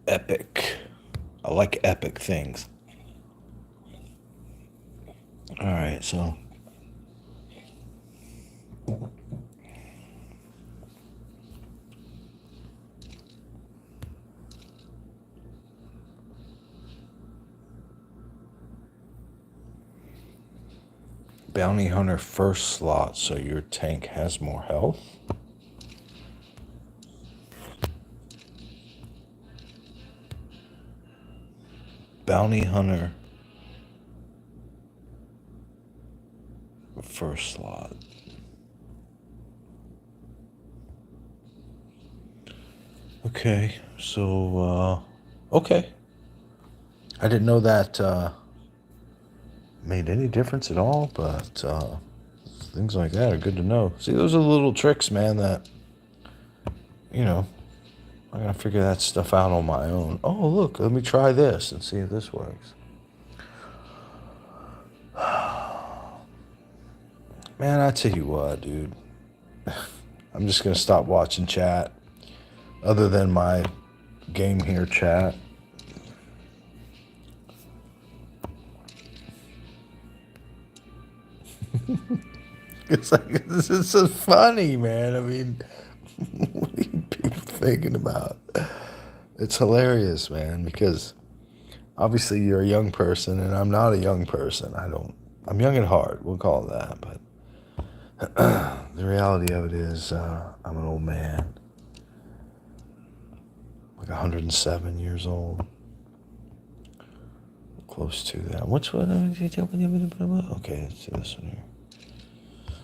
Epic. I like epic things. All right, so bounty hunter first slot, so your tank has more health. Bounty Hunter first slot. Okay, so, okay. I didn't know that made any difference at all, but things like that are good to know. See, those are the little tricks, man, that, you know, I gotta figure that stuff out on my own. Oh, look, let me try this and see if this works. Man, I tell you what, dude. I'm just gonna stop watching chat, other than my game here chat. It's like, this is so funny, man. I mean, what are you people thinking about? It's hilarious, man, because obviously you're a young person and I'm not a young person. I'm young at heart, we'll call it that. But the reality of it is, I'm an old man, like 107 years old. Close to that. Which one? Okay, let's do this one here.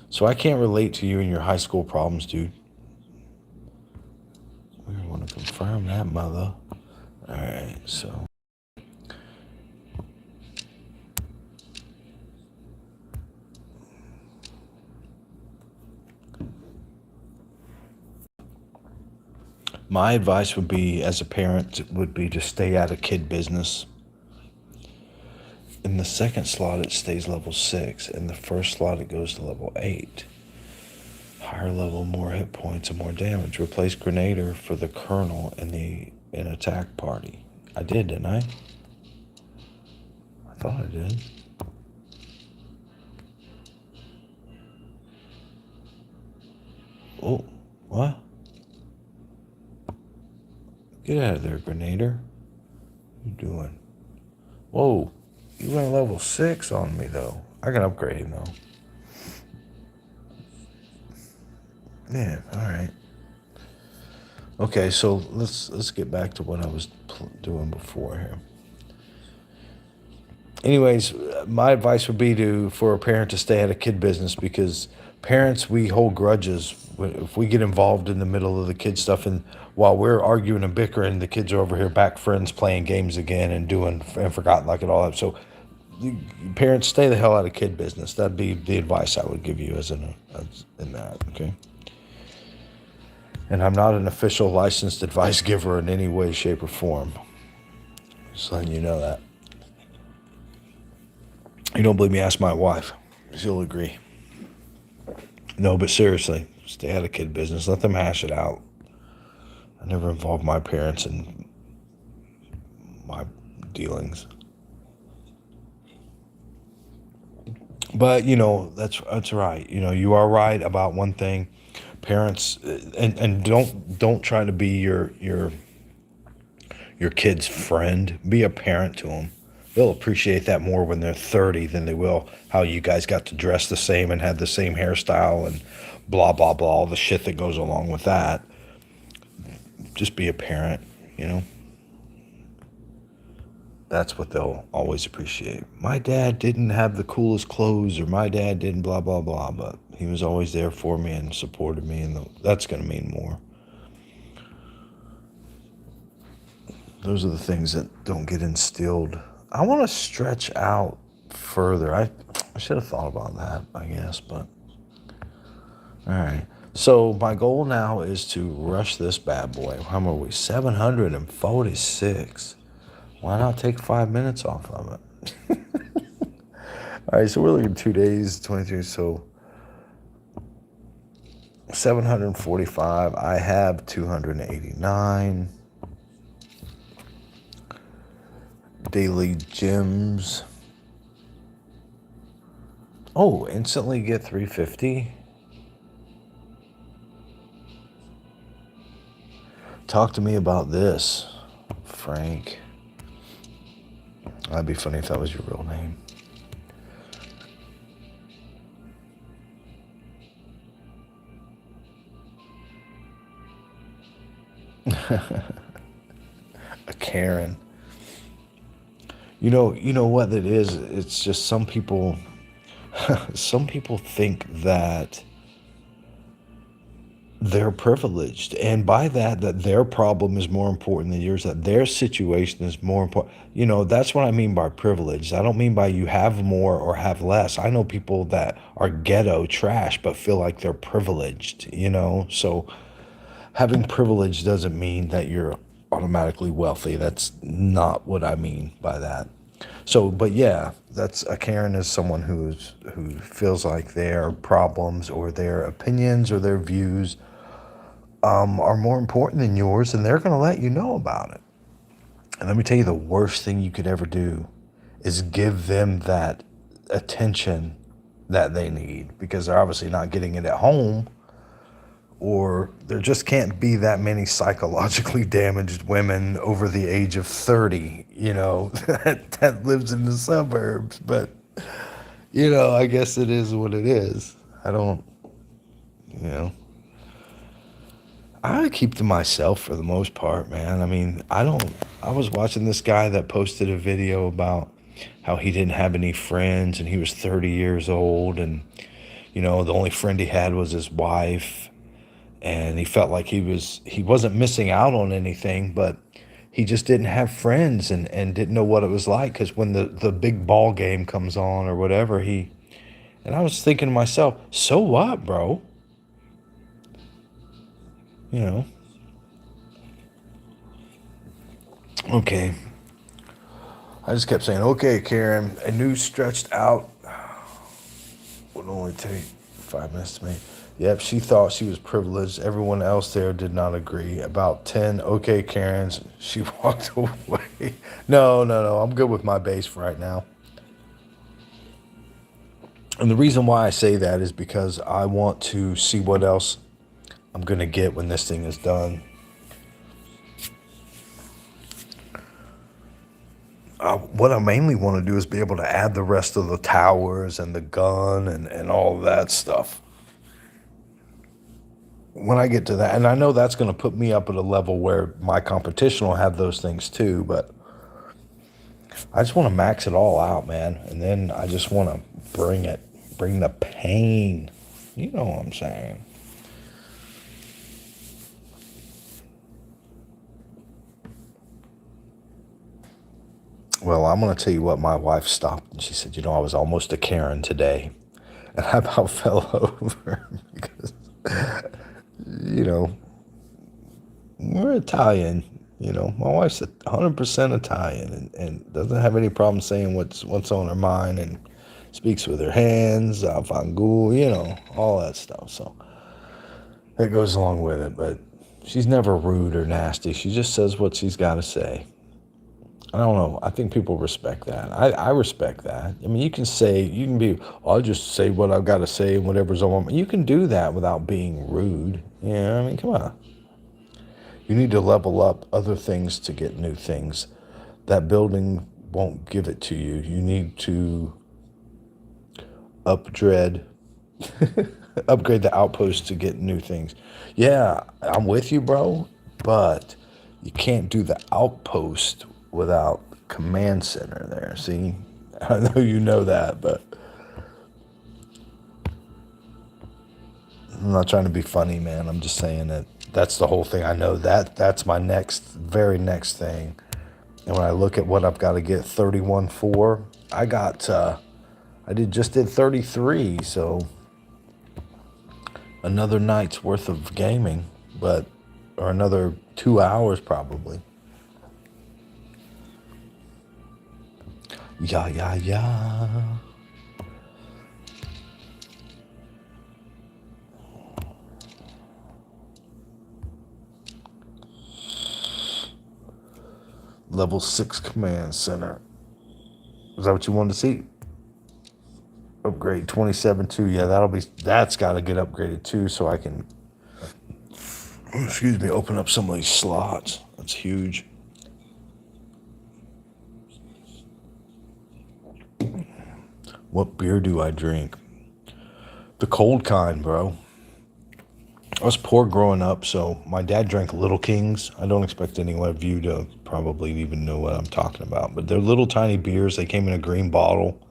So I can't relate to you and your high school problems, dude. We want to confirm that, mother. All right, so. My advice would be, as a parent, would be to stay out of kid business. In the second slot, it stays level 6. In the first slot, it goes to level 8. Higher level, more hit points and more damage. Replace Grenadier for the Colonel in attack party. I did, didn't I? I thought I did. Oh, what? Get out of there, Grenadier. What you doing? Whoa, you went level 6 on me, though. I can upgrade him, though. Yeah, all right. Okay, so let's get back to what I was doing before here. Anyways, my advice would be for a parent to stay out of kid business, because parents, we hold grudges. If we get involved in the middle of the kid stuff, and while we're arguing and bickering, the kids are over here back friends playing games again and forgotten like it all up. So parents, stay the hell out of kid business. That'd be the advice I would give you as in that, okay? And I'm not an official licensed advice giver in any way, shape, or form. Just letting you know that. You don't believe me? Ask my wife. She'll agree. No, but seriously, stay out of kid business. Let them hash it out. I never involved my parents in my dealings. But, that's right. You are right about one thing. Parents, and don't try to be your kid's friend. Be a parent to them. They'll appreciate that more when they're 30 than they will how you guys got to dress the same and had the same hairstyle and blah, blah, blah, all the shit that goes along with that. Just be a parent, That's what they'll always appreciate. My dad didn't have the coolest clothes, or my dad didn't blah, blah, blah, but he was always there for me and supported me, and that's going to mean more. Those are the things that don't get instilled. I want to stretch out further. I should have thought about that, I guess, but all right. So my goal now is to rush this bad boy. How are we? 746. Why not take 5 minutes off of it? All right, so we're looking at 2 days, 23, so 745. I have 289. Daily gems. Oh, instantly get 350. Talk to me about this, Frank. That'd be funny if that was your real name. A Karen. You know what it is? It's just some people, some people think that they're privileged, and by that, that their problem is more important than yours, that their situation is more important. That's what I mean by privilege. I don't mean by you have more or have less. I know people that are ghetto trash but feel like they're privileged, so having privilege doesn't mean that you're automatically wealthy. That's not what I mean by that. So, but yeah, that's a Karen is someone who feels like their problems or their opinions or their views are more important than yours, and they're going to let you know about it. And let me tell you, the worst thing you could ever do is give them that attention that they need, because they're obviously not getting it at home, or there just can't be that many psychologically damaged women over the age of 30, that lives in the suburbs. But, I guess it is what it is. I don't, you know. I keep to myself for the most part, man. I mean, I was watching this guy that posted a video about how he didn't have any friends and he was 30 years old, and, the only friend he had was his wife, and he felt like he wasn't missing out on anything, but he just didn't have friends, and didn't know what it was like, because when the big ball game comes on or whatever, and I was thinking to myself, so what, bro? You know, okay. I just kept saying, okay, Karen, a new stretched out would only take 5 minutes to make. Yep, she thought she was privileged. Everyone else there did not agree. About 10 okay Karens, she walked away. No, no, no, I'm good with my base for right now. And the reason why I say that is because I want to see what else I'm going to get when this thing is done. What I mainly want to do is be able to add the rest of the towers and the gun and all that stuff when I get to that. And I know that's going to put me up at a level where my competition will have those things too, but I just want to max it all out, man. And then I just want to bring the pain. You know what I'm saying? Well, I'm going to tell you what, my wife stopped and she said, I was almost a Karen today. And I about fell over because, you know, we're Italian. My wife's 100% Italian, and doesn't have any problem saying what's on her mind, and speaks with her hands, fangool, all that stuff. So that goes along with it. But she's never rude or nasty. She just says what she's got to say. I don't know. I think people respect that. I respect that. I mean, you can be, I'll just say what I've got to say and whatever's on my mind. You can do that without being rude. I mean, come on. You need to level up other things to get new things. That building won't give it to you. You need to upgrade, upgrade the outpost to get new things. Yeah, I'm with you, bro, but you can't do the outpost without command center there. See, I know you know that, but I'm not trying to be funny, man. I'm just saying that that's the whole thing. I know that's my very next thing. And when I look at what I've got to get 31 for, just did 33, so another night's worth of gaming, or another 2 hours probably. Yeah, yeah, yeah. Level 6 command center. Is that what you wanted to see? Upgrade 27 too. Yeah, that's got to get upgraded too, so I can, excuse me, open up some of these slots. That's huge. What beer do I drink? The cold kind, bro. I was poor growing up, so my dad drank Little Kings. I don't expect anyone of you to probably even know what I'm talking about, but they're little tiny beers. They came in a green bottle.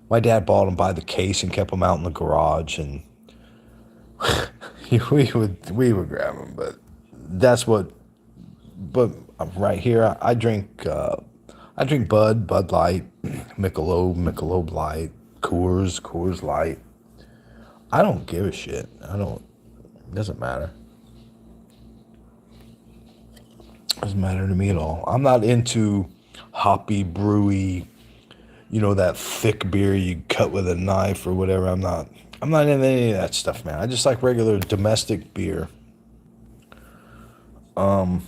My dad bought them by the case and kept them out in the garage, and we would grab them. But that's what. But right here, I drink Bud Light, Michelob Light, Coors Light. I don't give a shit. I don't. It doesn't matter. Doesn't matter to me at all. I'm not into hoppy, brewy, that thick beer you cut with a knife or whatever. I'm not into any of that stuff, man. I just like regular domestic beer. I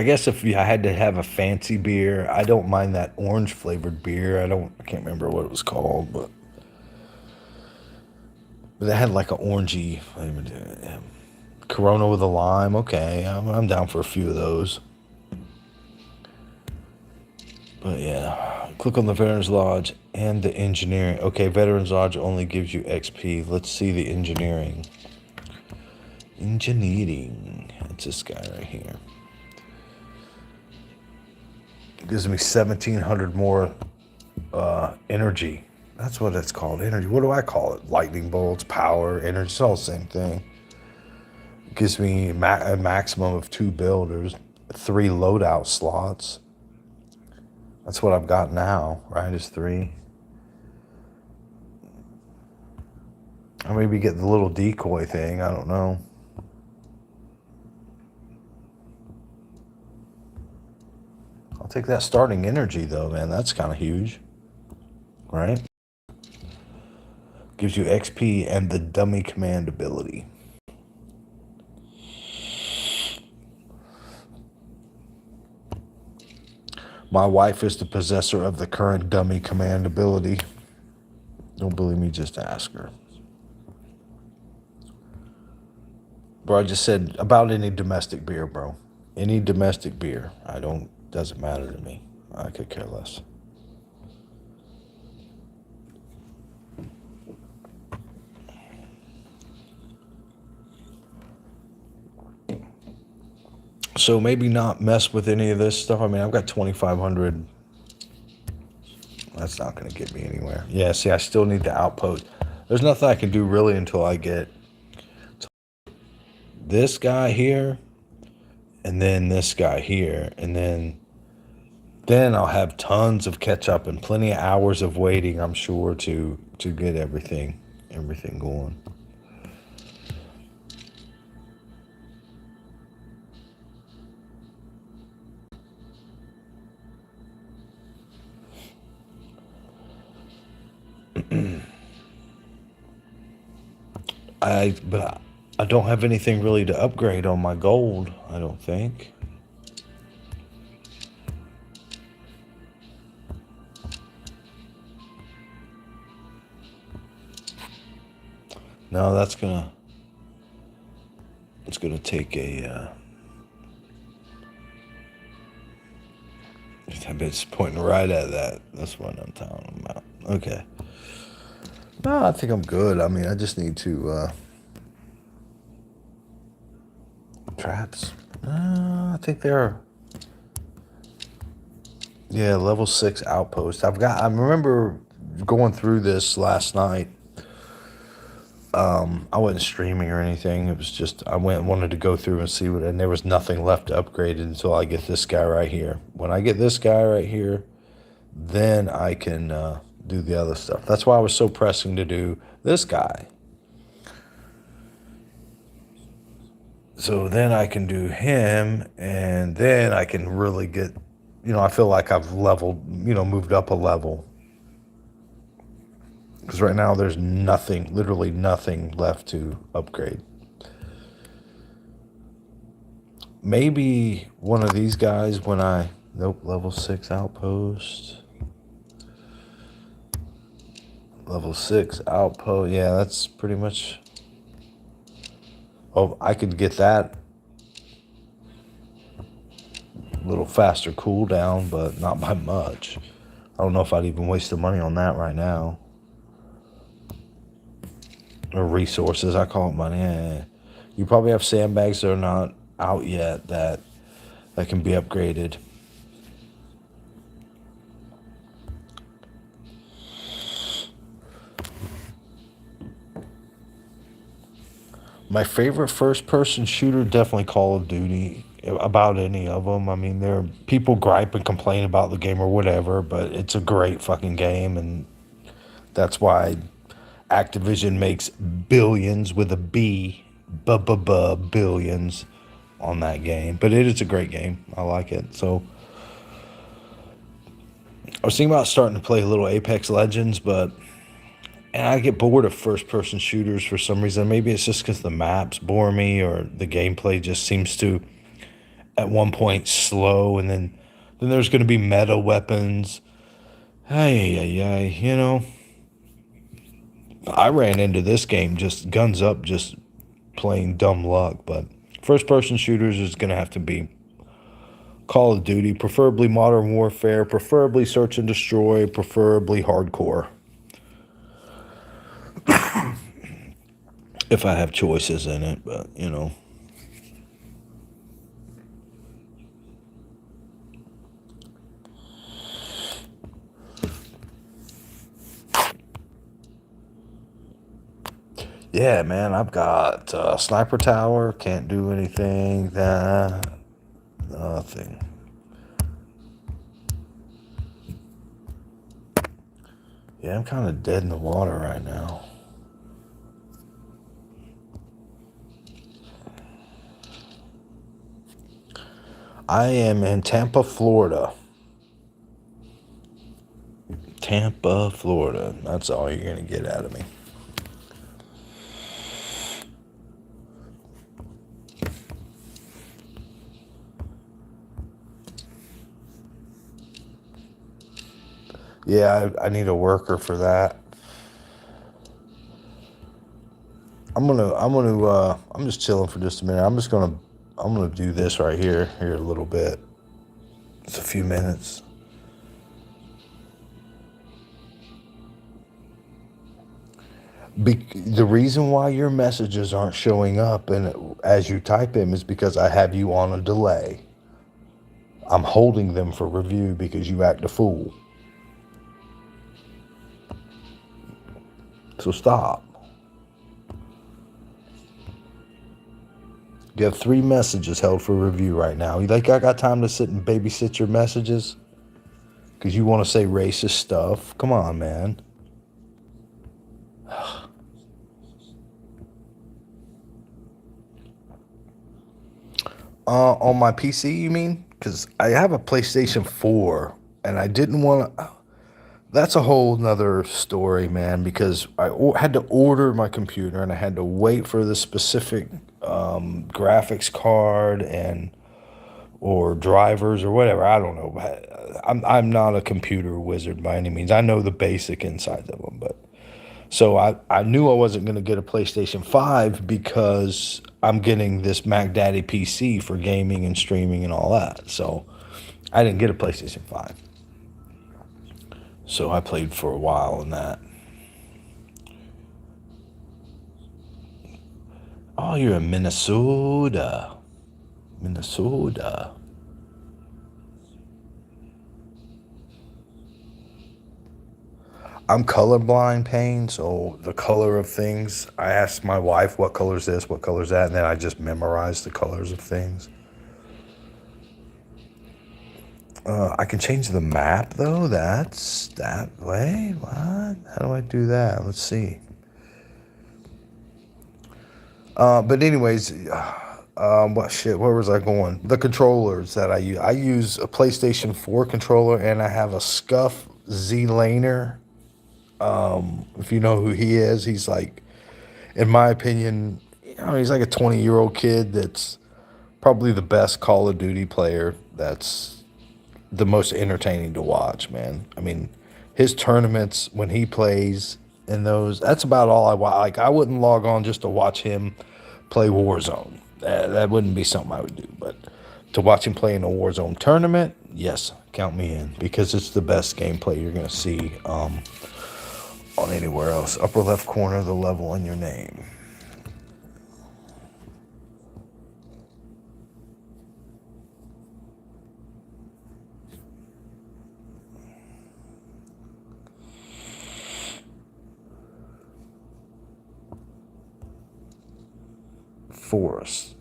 guess if I had to have a fancy beer, I don't mind that orange flavored beer. I can't remember what it was called, but it had like an orangey flavor. Corona with a lime. Okay, I'm down for a few of those. But yeah, click on the Veterans Lodge and the engineering. Okay, Veterans Lodge only gives you XP. Let's see the engineering. Engineering. That's this guy right here. It gives me 1,700 more energy. That's what it's called. Energy. What do I call it? Lightning bolts, power, energy. It's all the same thing. It gives me a maximum of 2 builders, 3 loadout slots. That's what I've got now, right? Is 3. I maybe get the little decoy thing. I don't know. I'll take that starting energy though, man. That's kind of huge, right? Gives you XP and the dummy command ability. My wife is the possessor of the current dummy command ability. Don't believe me, just ask her. Bro, I just said about any domestic beer, bro. Any domestic beer. Doesn't matter to me. I could care less. So maybe not mess with any of this stuff. I mean, I've got 2,500. That's not going to get me anywhere. Yeah, see, I still need the outpost. There's nothing I can do really until I get this guy here and then this guy here. And then I'll have tons of catch up and plenty of hours of waiting, I'm sure, to get everything going. But I don't have anything really to upgrade on my gold, I don't think. No, it's gonna take a it's pointing right at that. That's what I'm talking about. Okay. No, I think I'm good. I mean, I just need to traps. I think they're level 6 outpost. I remember going through this last night. I wasn't streaming or anything. It was just I wanted to go through and see and there was nothing left to upgrade until I get this guy right here. When I get this guy right here, then I can do the other stuff. That's why I was so pressing to do this guy. So then I can do him, and then I can really get, I feel like I've leveled, moved up a level. Because right now there's nothing, literally nothing left to upgrade. Maybe one of these guys nope, level 6 outpost. Level 6 outpost. Yeah, that's pretty much. Oh, I could get that a little faster cooldown, but not by much. I don't know if I'd even waste the money on that right now. or resources. I call it money. Yeah. You probably have sandbags that are not out yet that can be upgraded. My favorite first person shooter, definitely Call of Duty. About any of them. I mean, there are people gripe and complain about the game or whatever, but it's a great fucking game, and that's why Activision makes billions with a B, billions on that game. But it is a great game. I like it. So I was thinking about starting to play a little Apex Legends, but and I get bored of first person shooters for some reason. Maybe it's just because the maps bore me or the gameplay just seems to at one point slow, and then there's going to be meta weapons. Hey, you know, I ran into this game just guns up, just playing dumb luck. But first person shooters is going to have to be Call of Duty, preferably Modern Warfare, preferably Search and Destroy, preferably hardcore. If I have choices in it, but you know. Yeah, man, I've got Sniper Tower, can't do anything, that, nothing. Yeah, I'm kind of dead in the water right now. I am in Tampa, Florida. Tampa, Florida. That's all you're going to get out of me. Yeah, I need a worker for that. I'm just chilling for just a minute. I'm gonna do this right here a little bit. It's a few minutes. The reason why your messages aren't showing up and as you type them is because I have you on a delay. I'm holding them for review because you act a fool. So stop. You have 3 messages held for review right now. You think I got time to sit and babysit your messages? Because you want to say racist stuff? Come on, man. On my PC, you mean? Because I have a PlayStation 4, and I didn't want to. That's a whole nother story, man, because had to order my computer, and I had to wait for the specific graphics card and or drivers or whatever. I don't know. I'm not a computer wizard by any means. I know the basic insides of them, but so I knew I wasn't going to get a PlayStation 5 because I'm getting this Mac Daddy PC for gaming and streaming and all that. So I didn't get a PlayStation 5. So I played for a while in that. Oh, you're in Minnesota. Minnesota. I'm colorblind, Payne, so the color of things, I asked my wife what color is this, what color is that, and then I just memorize the colors of things. I can change the map, though. That's that way. What? How do I do that? Let's see. But anyways, what shit? Where was I going? The controllers that I use. I use a PlayStation 4 controller, and I have a Scuff Z-Laner. If you know who he is, he's like, in my opinion, you know, he's like a 20-year-old kid that's probably the best Call of Duty player. That's the most entertaining to watch, man. I mean, his tournaments when he plays in those, that's about all I watch. Like, I wouldn't log on just to watch him play Warzone. That wouldn't be something I would do. But to watch him play in a Warzone tournament, yes, count me in because it's the best gameplay you're going to see going anywhere else. Upper left corner of the level in your name. Forest.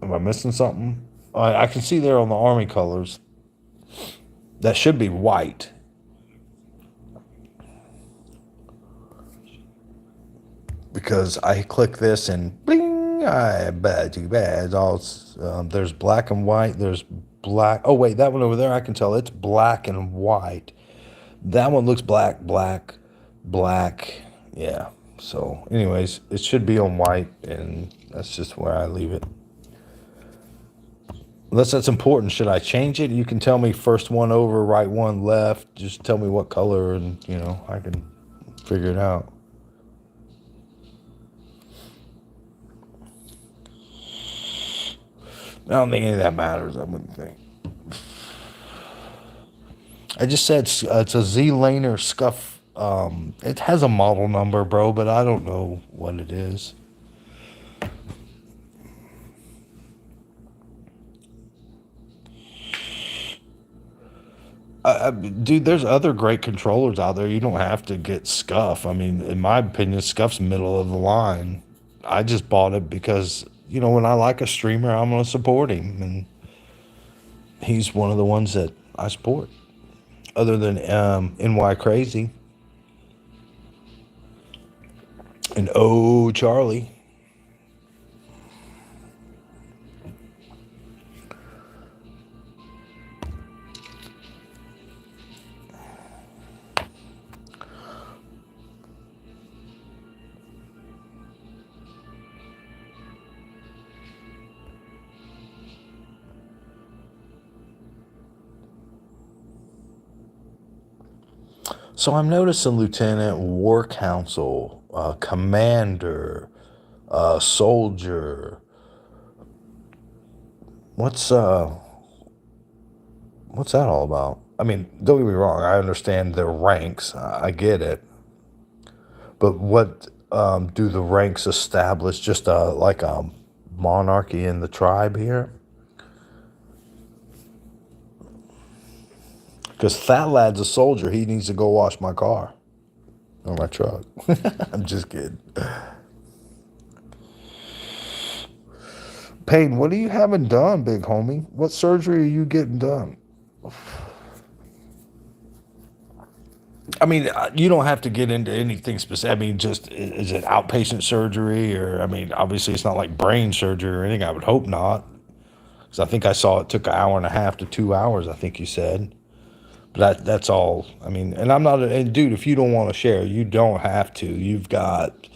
Am I missing something? I can see there on the Army colors. That should be white. Because I click this and bling, I bet you bad. All there's black and white. There's black. Oh wait, that one over there I can tell it's black and white. That one looks black, black, black. Yeah. So, anyways, it should be on white, and that's just where I leave it. Unless that's important, should I change it? You can tell me first one over, right one left. Just tell me what color, and I can figure it out. I don't think any of that matters. I wouldn't think. I just said it's a Z-Laner Scuff. It has a model number, bro, but I don't know what it is. Dude, there's other great controllers out there. You don't have to get Scuff. I mean, in my opinion, Scuff's middle of the line. I just bought it because, when I like a streamer, I'm going to support him. And he's one of the ones that I support. Other than NY Crazy. And Oh Charlie. So I'm noticing Lieutenant, War Council, Commander, Soldier. What's what's that all about? I mean, don't get me wrong. I understand their ranks. I get it. But what do the ranks establish? Just like a monarchy in the tribe here? Because Fat Lad's a soldier. He needs to go wash my car or my truck. I'm just kidding. Payne, what are you having done, big homie? What surgery are you getting done? I mean, you don't have to get into anything specific. I mean, just is it outpatient surgery, or I mean, obviously it's not like brain surgery or anything. I would hope not, because I think I saw it took an hour and a half to 2 hours. I think you said, but that's all. I mean, and I'm not. And dude, if you don't want to share, you don't have to. You've got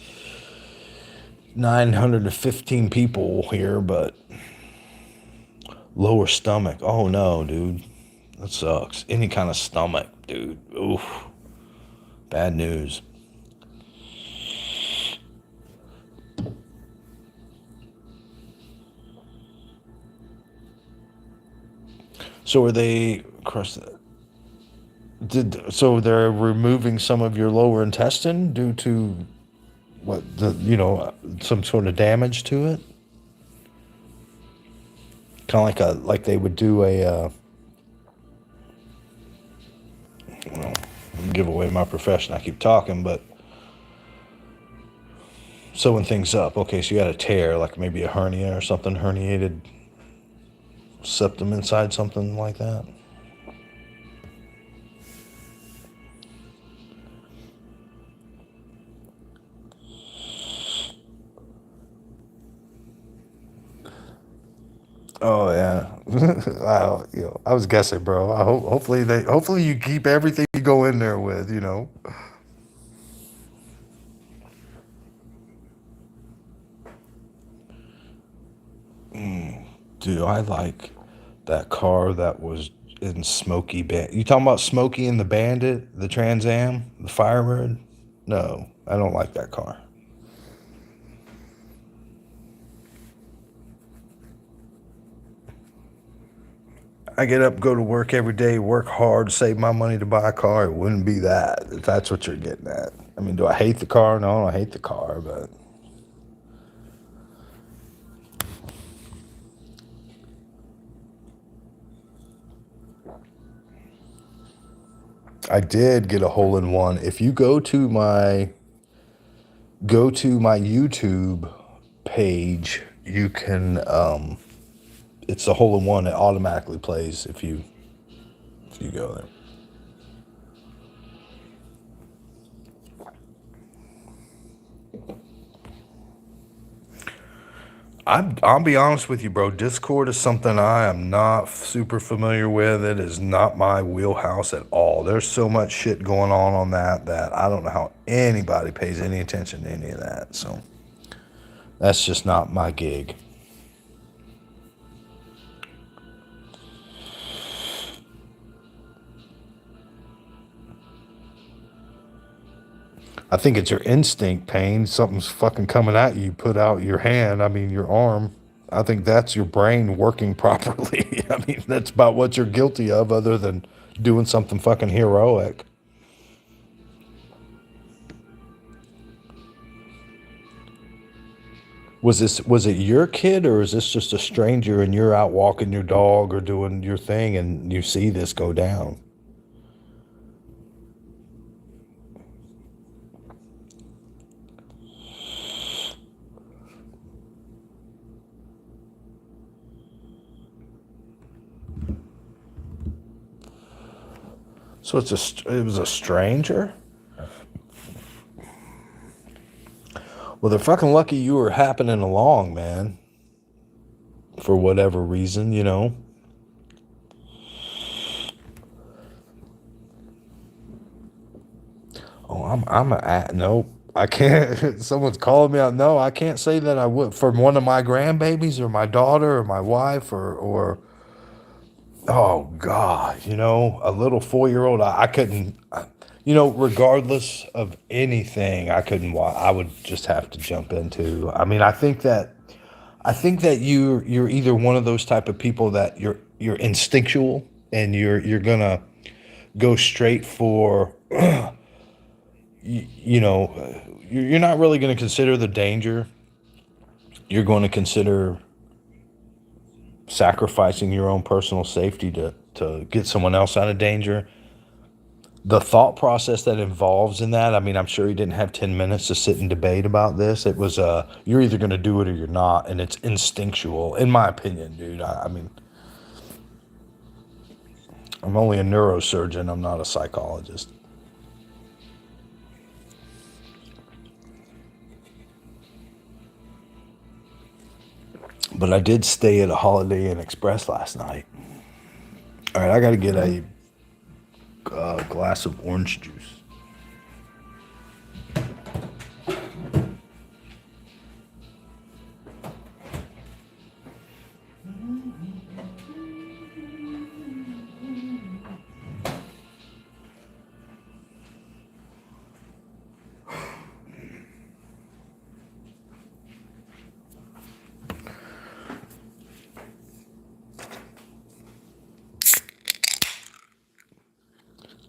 915 people here, but lower stomach. Oh no, dude, that sucks. Any kind of stomach, dude. Oof. Bad news. So are they so they're removing some of your lower intestine due to some sort of damage to it? Kind of like they would do well, give away my profession. I keep talking, but sewing things up. Okay, so you got a tear, like maybe a hernia or something, herniated septum inside, something like that. Oh yeah, I was guessing, bro. Hopefully you keep everything you go in there with. Dude, I like that car that was in Smokey Band. You talking about Smokey and the Bandit, the Trans Am, the Firebird? No, I don't like that car. I get up, go to work every day, work hard, save my money to buy a car. It wouldn't be that, if that's what you're getting at. I mean, do I hate the car? No, I hate the car, but I did get a hole in one. If you go to my YouTube page, you can it's a hole in one. It automatically plays if you go there. I'll be honest with you, bro. Discord is something I am not super familiar with. It is not my wheelhouse at all. There's so much shit going on that I don't know how anybody pays any attention to any of that. So that's just not my gig. I think it's your instinct, pain. Something's fucking coming at you. Put out your hand. I mean, your arm. I think that's your brain working properly. I mean, that's about what you're guilty of, other than doing something fucking heroic. Was it your kid, or is this just a stranger and you're out walking your dog or doing your thing and you see this go down? So it was a stranger. Well, they're fucking lucky you were happening along, man. For whatever reason, you know. Oh, nope. I can't. Someone's calling me out. No, I can't say that I would for one of my grandbabies or my daughter or my wife or oh God, a little 4-year-old. I couldn't. Regardless of anything, I couldn't. I would just have to jump into. I mean, I think that you're either one of those type of people that you're instinctual and you're gonna go straight for you're not really going to consider the danger. You're going to consider sacrificing your own personal safety to get someone else out of danger. The thought process that involves in that, I mean, I'm sure he didn't have 10 minutes to sit and debate about this. It was, you're either going to do it or you're not. And it's instinctual, in my opinion, dude. I mean, I'm only a neurosurgeon. I'm not a psychologist. But I did stay at a Holiday Inn Express last night. All right, I got to get a glass of orange juice.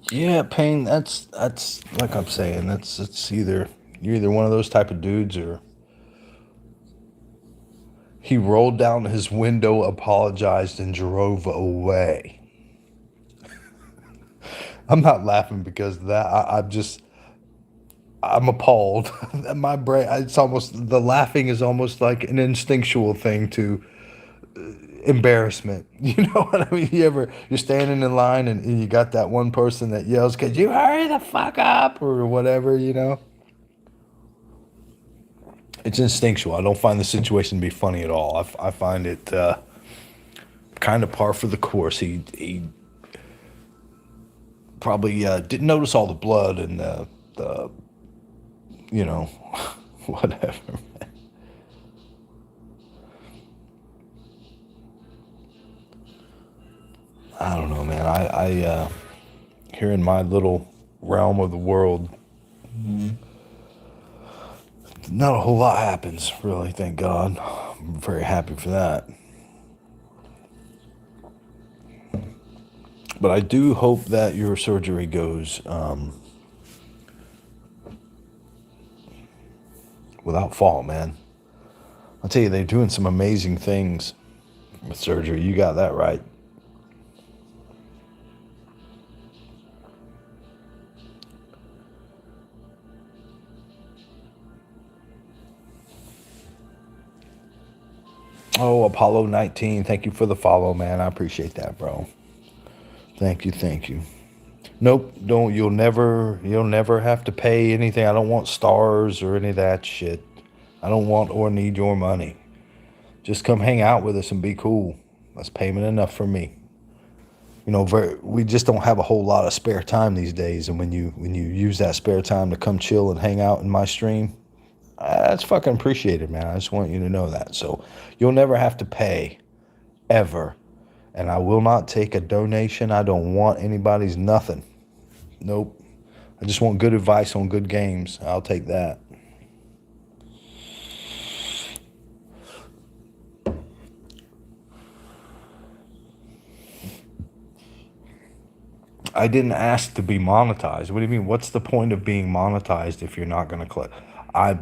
Yeah, Payne, that's like I'm saying, that's it's either you're either one of those type of dudes or he rolled down his window, apologized, and drove away. I'm not laughing because of that. I'm appalled. My brain, it's almost the laughing is almost like an instinctual thing to embarrassment. You know what I mean? You're standing in line and you got that one person that yells, "Could you hurry the fuck up?" or whatever. It's instinctual. I don't find the situation to be funny at all. I find it kind of par for the course. He probably didn't notice all the blood and the you know whatever. I don't know, man. Here in my little realm of the world, not a whole lot happens, really. Thank God. I'm very happy for that. But I do hope that your surgery goes without fault, man. I'll tell you, they're doing some amazing things with surgery. You got that right. Oh, Apollo 19. Thank you for the follow, man. I appreciate that, bro. Thank you, thank you. Nope, don't. You'll never have to pay anything. I don't want stars or any of that shit. I don't want or need your money. Just come hang out with us and be cool. That's payment enough for me. We just don't have a whole lot of spare time these days, and when you use that spare time to come chill and hang out in my stream, that's fucking appreciated, man. I just want you to know that. So you'll never have to pay ever, and I will not take a donation. I don't want anybody's nothing. Nope. I just want good advice on good games. I'll take that. I didn't ask to be monetized. What do you mean? What's the point of being monetized if you're not going to click? I,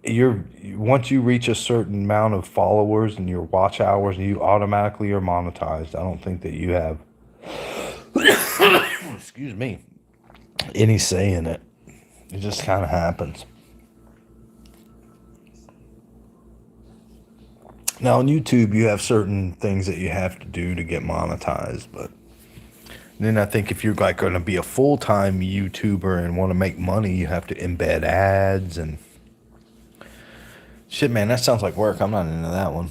you're once you reach a certain amount of followers and your watch hours, you automatically are monetized. I don't think that you have, excuse me, any say in it. It just kind of happens. Now on YouTube, you have certain things that you have to do to get monetized, but then I think if you're like going to be a full-time YouTuber and want to make money, you have to embed ads and shit, man. That sounds like work. I'm not into that one.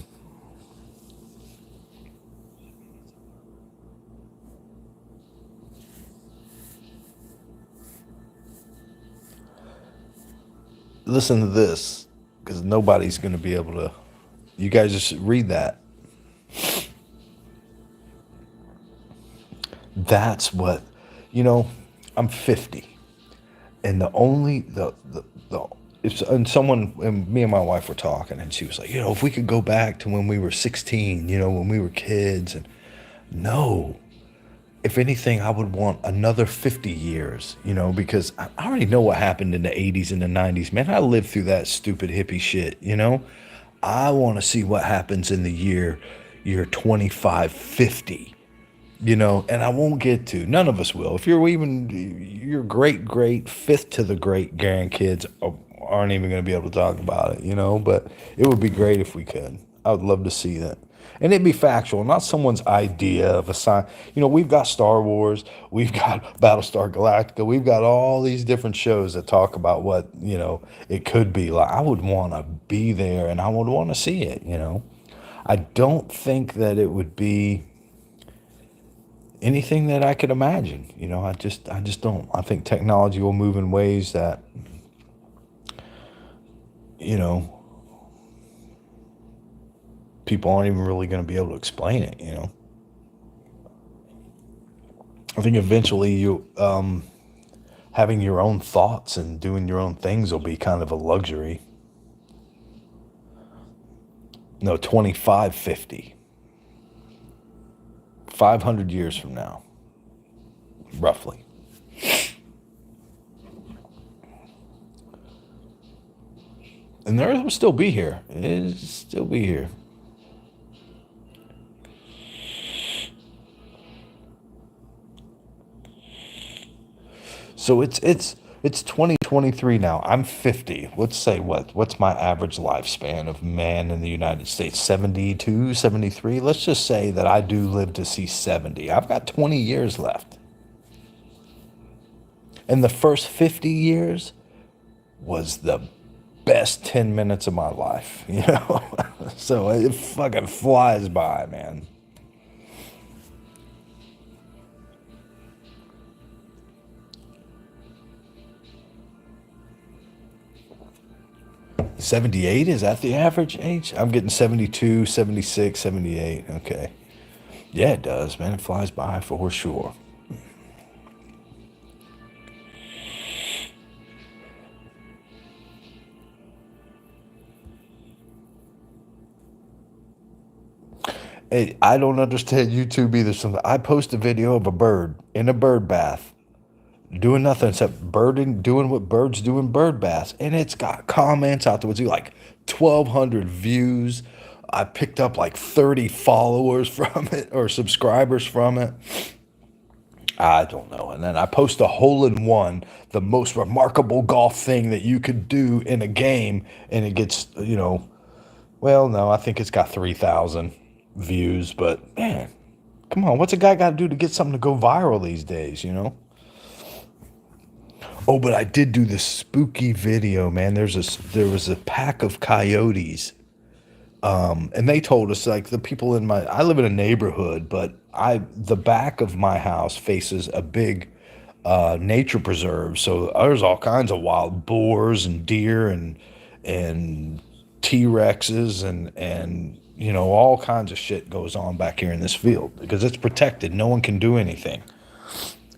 Listen to this, because nobody's going to be able to. You guys just read that. That's what, you know. I'm 50, and the only the if and someone and me and my wife were talking, and she was like, if we could go back to when we were 16, when we were kids, and no. If anything, I would want another 50 years, because I already know what happened in the 80s and the 90s. Man, I lived through that stupid hippie shit. I want to see what happens in the year 2550. And I won't get to. None of us will. If you're even your great fifth to the great grandkids aren't even going to be able to talk about it. But it would be great if we could. I would love to see that. And it'd be factual, not someone's idea of a sign. We've got Star Wars, we've got Battlestar Galactica, we've got all these different shows that talk about what, it could be like. I would want to be there and I would want to see it. I don't think that it would be anything that I could imagine. I just don't. I think technology will move in ways that, you know, people aren't even really going to be able to explain it. I think eventually having your own thoughts and doing your own things will be kind of a luxury. No, 25, 50, 500 years from now, roughly. And the Earth will still be here. It'll still be here. So it's 2023 now. I'm 50. Let's say what's my average lifespan of man in the United States? 72, 73. Let's just say that I do live to see 70. I've got 20 years left. And the first 50 years was the best 10 minutes of my life. So it fucking flies by, man. 78, is that the average age? I'm getting 72, 76, 78. Okay. Yeah, it does, man. It flies by for sure. I don't understand YouTube either. Something I post a video of a bird in a bird bath doing nothing except birding, doing what birds do in bird baths, and it's got comments out there with like 1,200 views. I picked up like 30 followers from it or subscribers from it. I don't know. And then I post a hole in one, the most remarkable golf thing that you could do in a game, and it gets, well, no, I think it's got 3,000 views, but man, come on, what's a guy got to do to get something to go viral these days? Oh, but I did do this spooky video, man. There was a pack of coyotes, and they told us like the people in I live in a neighborhood, but the back of my house faces a big nature preserve, so there's all kinds of wild boars and deer and T-Rexes and all kinds of shit goes on back here in this field because it's protected. No one can do anything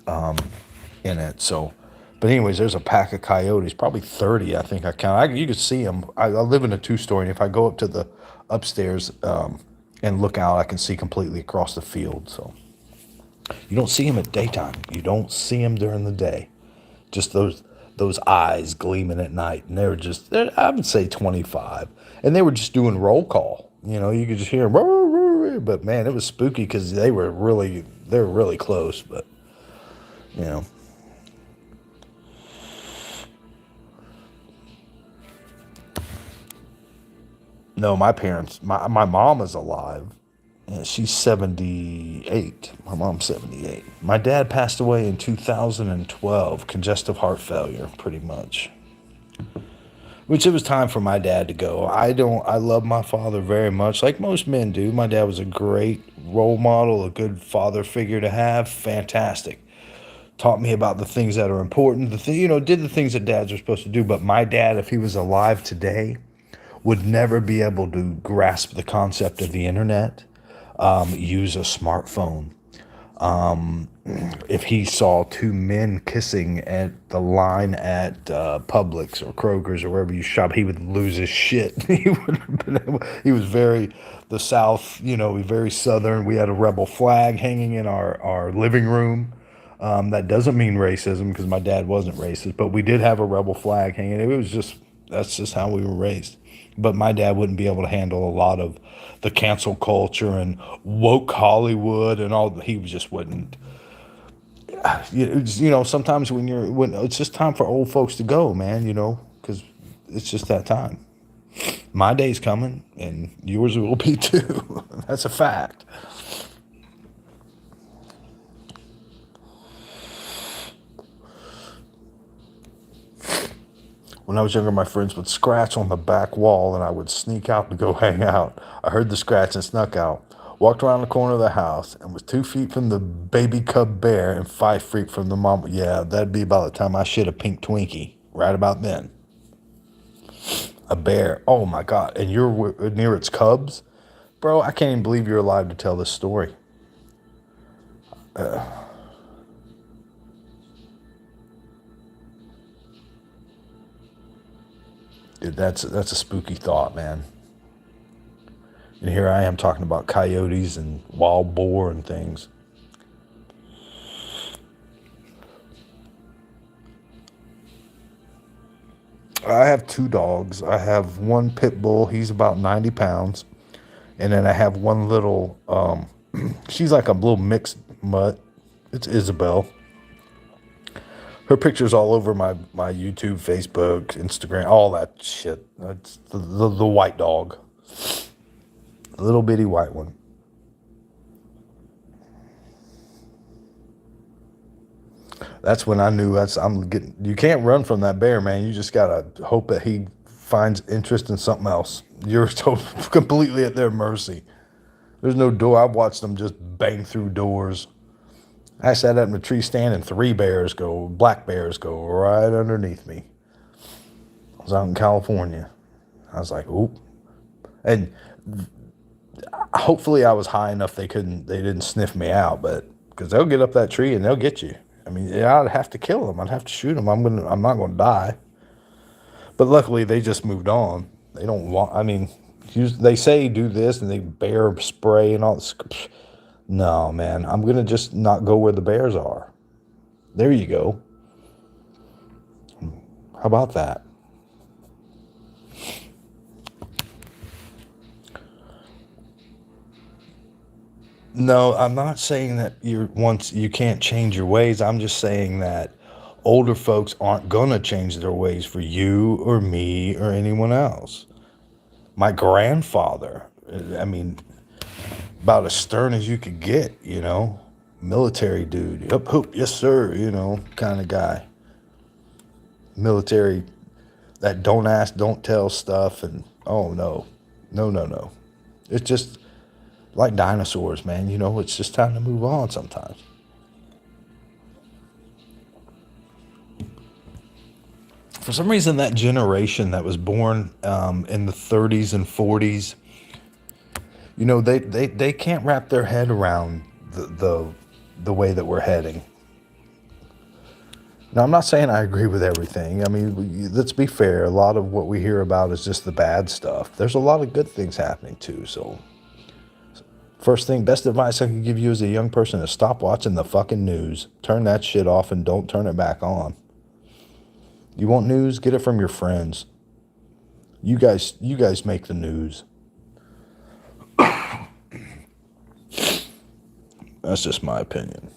in it. So, but anyways, there's a pack of coyotes, probably 30, I think I count. You could see them. I live in a two-story, and if I go up to the upstairs and look out, I can see completely across the field. So you don't see them at daytime. You don't see them during the day. Just those eyes gleaming at night, and I would say 25, and they were just doing roll call. You could just hear them, but man, it was spooky because they were really close, but you know. No, my mom is alive. Yeah, she's 78. My mom's 78. My dad passed away in 2012, congestive heart failure, pretty much. Which it was time for my dad to go. I love my father very much, like most men do. My dad was a great role model, a good father figure to have. Fantastic. Taught me about the things that are important. Did the things that dads are supposed to do. But my dad, if he was alive today, would never be able to grasp the concept of the internet, use a smartphone. If he saw two men kissing at the line at Publix or Kroger's or wherever you shop, he would lose his shit. He would have been able. He was the South, very Southern. We had a rebel flag hanging in our living room. That doesn't mean racism because my dad wasn't racist, but we did have a rebel flag hanging. That's just how we were raised. But my dad wouldn't be able to handle a lot of the cancel culture and woke Hollywood and all. He just wouldn't. Sometimes when it's just time for old folks to go, man. Because it's just that time. My day's coming, and yours will be too. That's a fact. When I was younger, my friends would scratch on the back wall, and I would sneak out to go hang out. I heard the scratch and snuck out. Walked around the corner of the house and was 2 feet from the baby cub bear and 5 feet from the mom. Yeah, that'd be about the time I shit a pink Twinkie. Right about then. A bear. Oh my God. And you're near its cubs? Bro, I can't even believe you're alive to tell this story. Dude, that's a spooky thought, man. And here I am talking about coyotes and wild boar and things. I have two dogs. I have one pit bull. He's about 90 pounds. And then I have one little, she's like a little mixed mutt. It's Isabel. Her picture's all over my YouTube, Facebook, Instagram, all that shit. That's the white dog. A little bitty white one. That's when I knew you can't run from that bear, man. You just gotta hope that he finds interest in something else. You're completely at their mercy. There's no door. I've watched them just bang through doors. I sat up in a tree stand and black bears go right underneath me. I was out in California. I was like, oop. And hopefully I was high enough they didn't sniff me out, but because they'll get up that tree and they'll get you. I mean, yeah, I'd have to kill them. I'd have to shoot them. I'm not going to die. But luckily they just moved on. They don't want, I mean, They say do this and they bear spray and all this. No, man, I'm gonna just not go where the bears are. There you go. How about that? No, I'm not saying that you can't change your ways. I'm just saying that older folks aren't gonna change their ways for you or me or anyone else. My grandfather, I mean, about as stern as you could get, military dude. Up, hoop, yes sir, kind of guy. Military that don't ask, don't tell stuff, and oh no, no, no, no. It's just like dinosaurs, man. It's just time to move on sometimes. For some reason, that generation that was born in the 30s and 40s, they can't wrap their head around the way that we're heading. Now, I'm not saying I agree with everything. I mean, let's be fair. A lot of what we hear about is just the bad stuff. There's a lot of good things happening too. So, first thing, best advice I can give you as a young person is stop watching the fucking news. Turn that shit off and don't turn it back on. You want news? Get it from your friends. You guys make the news. That's just my opinion.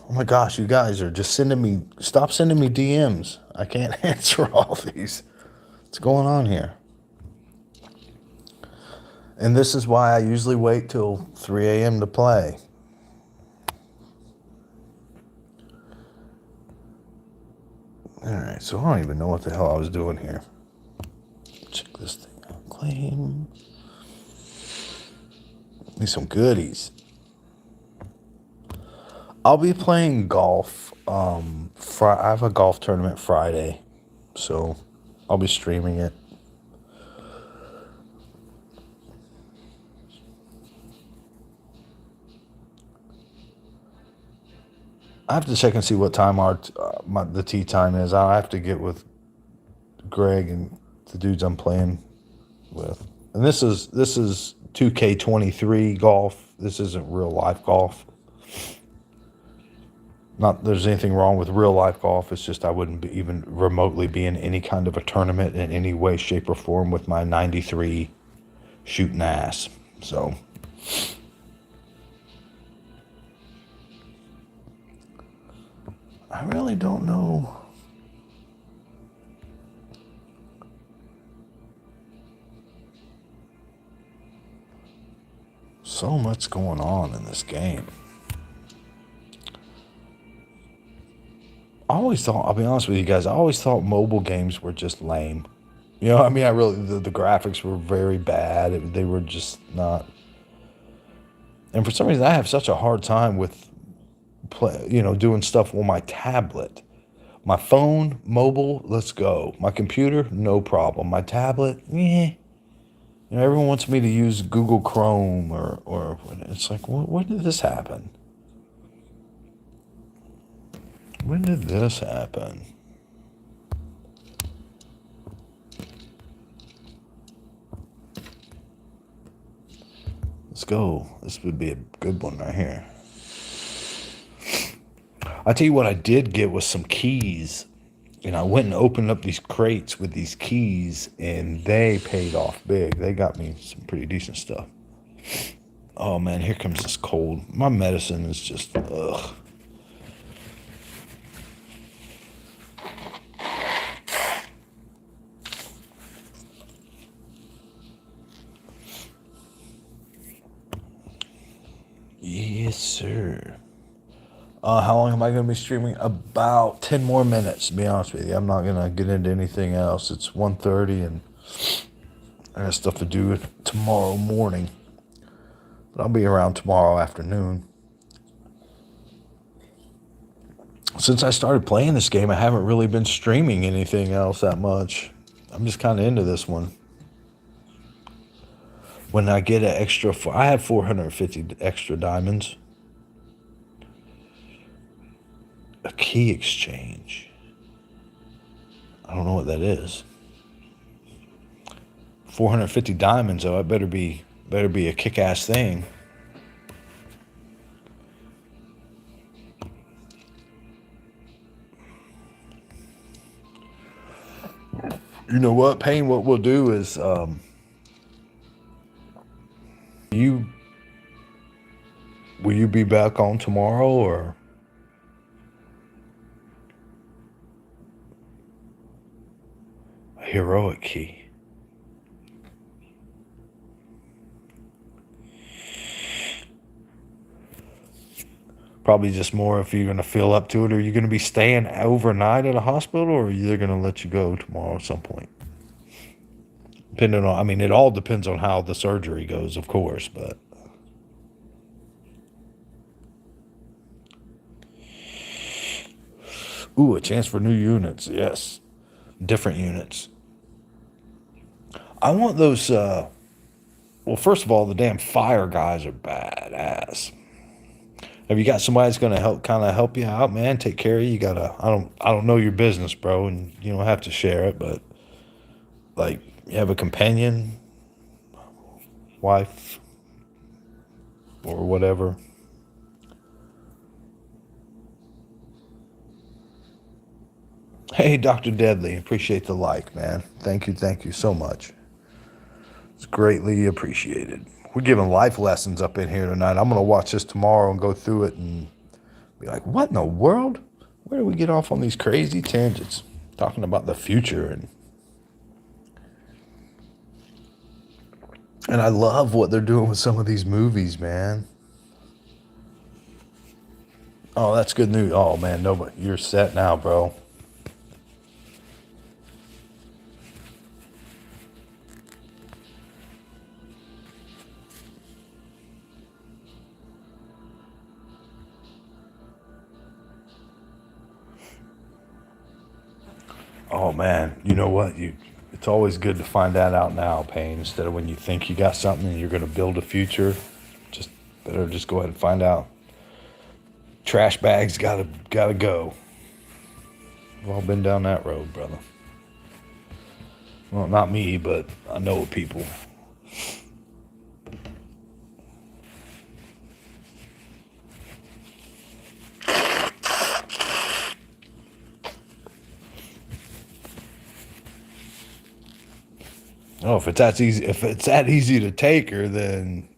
Oh my gosh, you guys are just stop sending me DMs. I can't answer all these. What's going on here? And this is why I usually wait till 3 a.m. to play. Alright, so I don't even know what the hell I was doing here. Check this thing out. Claim. Need some goodies. I'll be playing golf. I have a golf tournament Friday, so I'll be streaming it. I have to check and see what time the tee time is. I'll have to get with Greg and the dudes I'm playing with. And this is 2K23 golf. This isn't real life golf. Not there's anything wrong with real life golf. It's just I wouldn't even remotely be in any kind of a tournament in any way, shape, or form with my 93 shooting ass. So I really don't know. So much going on in this game. I'll be honest with you guys, I always thought mobile games were just lame. I mean, the graphics were very bad. They were just not. And for some reason, I have such a hard time with doing stuff on my tablet. My phone, mobile, let's go. My computer, no problem. My tablet, everyone wants me to use Google Chrome or it's like, when did this happen? When did this happen? Let's go. This would be a good one right here. I tell you what I did get was some keys. And I went and opened up these crates with these keys, and they paid off big. They got me some pretty decent stuff. Oh man, here comes this cold. My medicine is just, ugh. Yes, sir. How long am I going to be streaming? About 10 more minutes, to be honest with you. I'm not going to get into anything else. It's 1:30 and I got stuff to do tomorrow morning. But I'll be around tomorrow afternoon. Since I started playing this game, I haven't really been streaming anything else that much. I'm just kind of into this one. When I get an extra, I have 450 extra diamonds. A key exchange. I don't know what that is. 450 diamonds, though. It better be a kick-ass thing. You know what, Payne? What we'll do is, you will you be back on tomorrow, or a heroic key? Probably just more if you're going to feel up to it. Are you going to be staying overnight at a hospital, or are they going to let you go tomorrow at some point? Depending on, I mean, it all depends on how the surgery goes, of course, but. Ooh, a chance for new units. Yes. Different units. I want those, well, first of all, the damn fire guys are badass. Have you got somebody that's gonna help you out, man? Take care of you. You gotta. I don't know your business, bro, and you don't have to share it, but like, you have a companion, wife, or whatever. Hey, Dr. Deadly, appreciate the like, man. Thank you so much. It's greatly appreciated. We're giving life lessons up in here tonight. I'm gonna watch this tomorrow and go through it and be like, what in the world? Where do we get off on these crazy tangents? Talking about the future and I love what they're doing with some of these movies, man. Oh, that's good news. Oh man, nobody, you're set now, bro. Oh man, you know what? It's always good to find that out now, Payne, instead of when you think you got something and you're going to build a future. Just better just go ahead and find out. Trash bags gotta go. We've all been down that road, brother. Well, not me, but I know people. Oh, if it's that easy to take her, then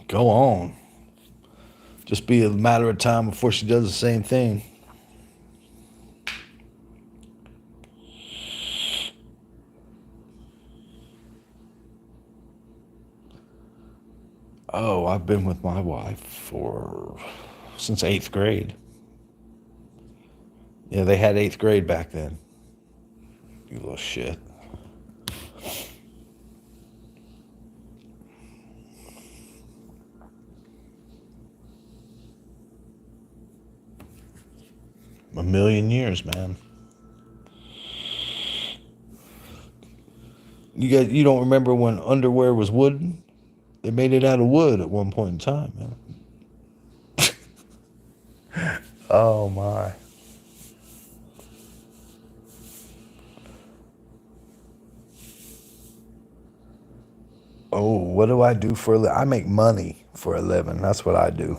go on. Just be a matter of time before she does the same thing. Oh, I've been with my wife since 8th grade. Yeah, they had 8th grade back then. You little shit. A million years, man. You don't remember when underwear was wooden? They made it out of wood at one point in time, man. Oh my. Oh, what do I do for a living? I make money for a living. That's what I do.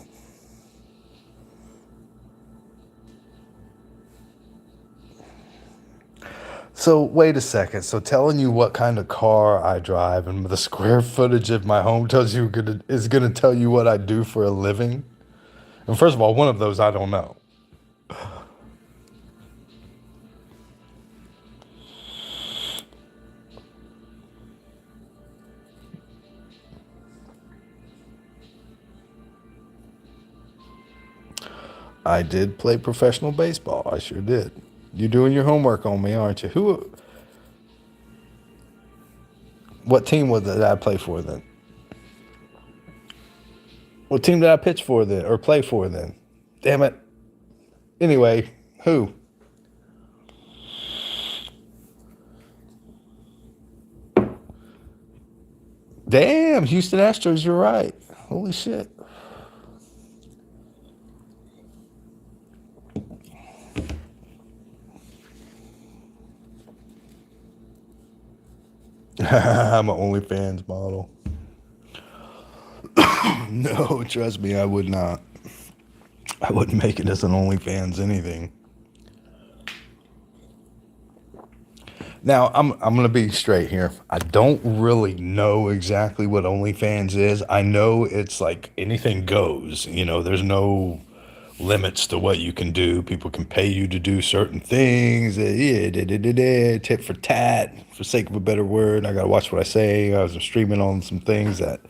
So wait a second. So telling you what kind of car I drive and the square footage of my home is gonna tell you what I do for a living? And first of all, one of those I don't know. I did play professional baseball. I sure did. You're doing your homework on me, aren't you? What team was it that I play for then? What team did I pitch for then, or play for then? Damn it. Anyway, who? Damn, Houston Astros, you're right. Holy shit. I'm an OnlyFans model. No, trust me, I would not. I wouldn't make it as an OnlyFans anything. Now, I'm gonna be straight here. I don't really know exactly what OnlyFans is. I know it's like anything goes. There's no limits to what you can do. People can pay you to do certain things. Yeah, tit for tat, for sake of a better word. I gotta watch what I say. I was streaming on some things that,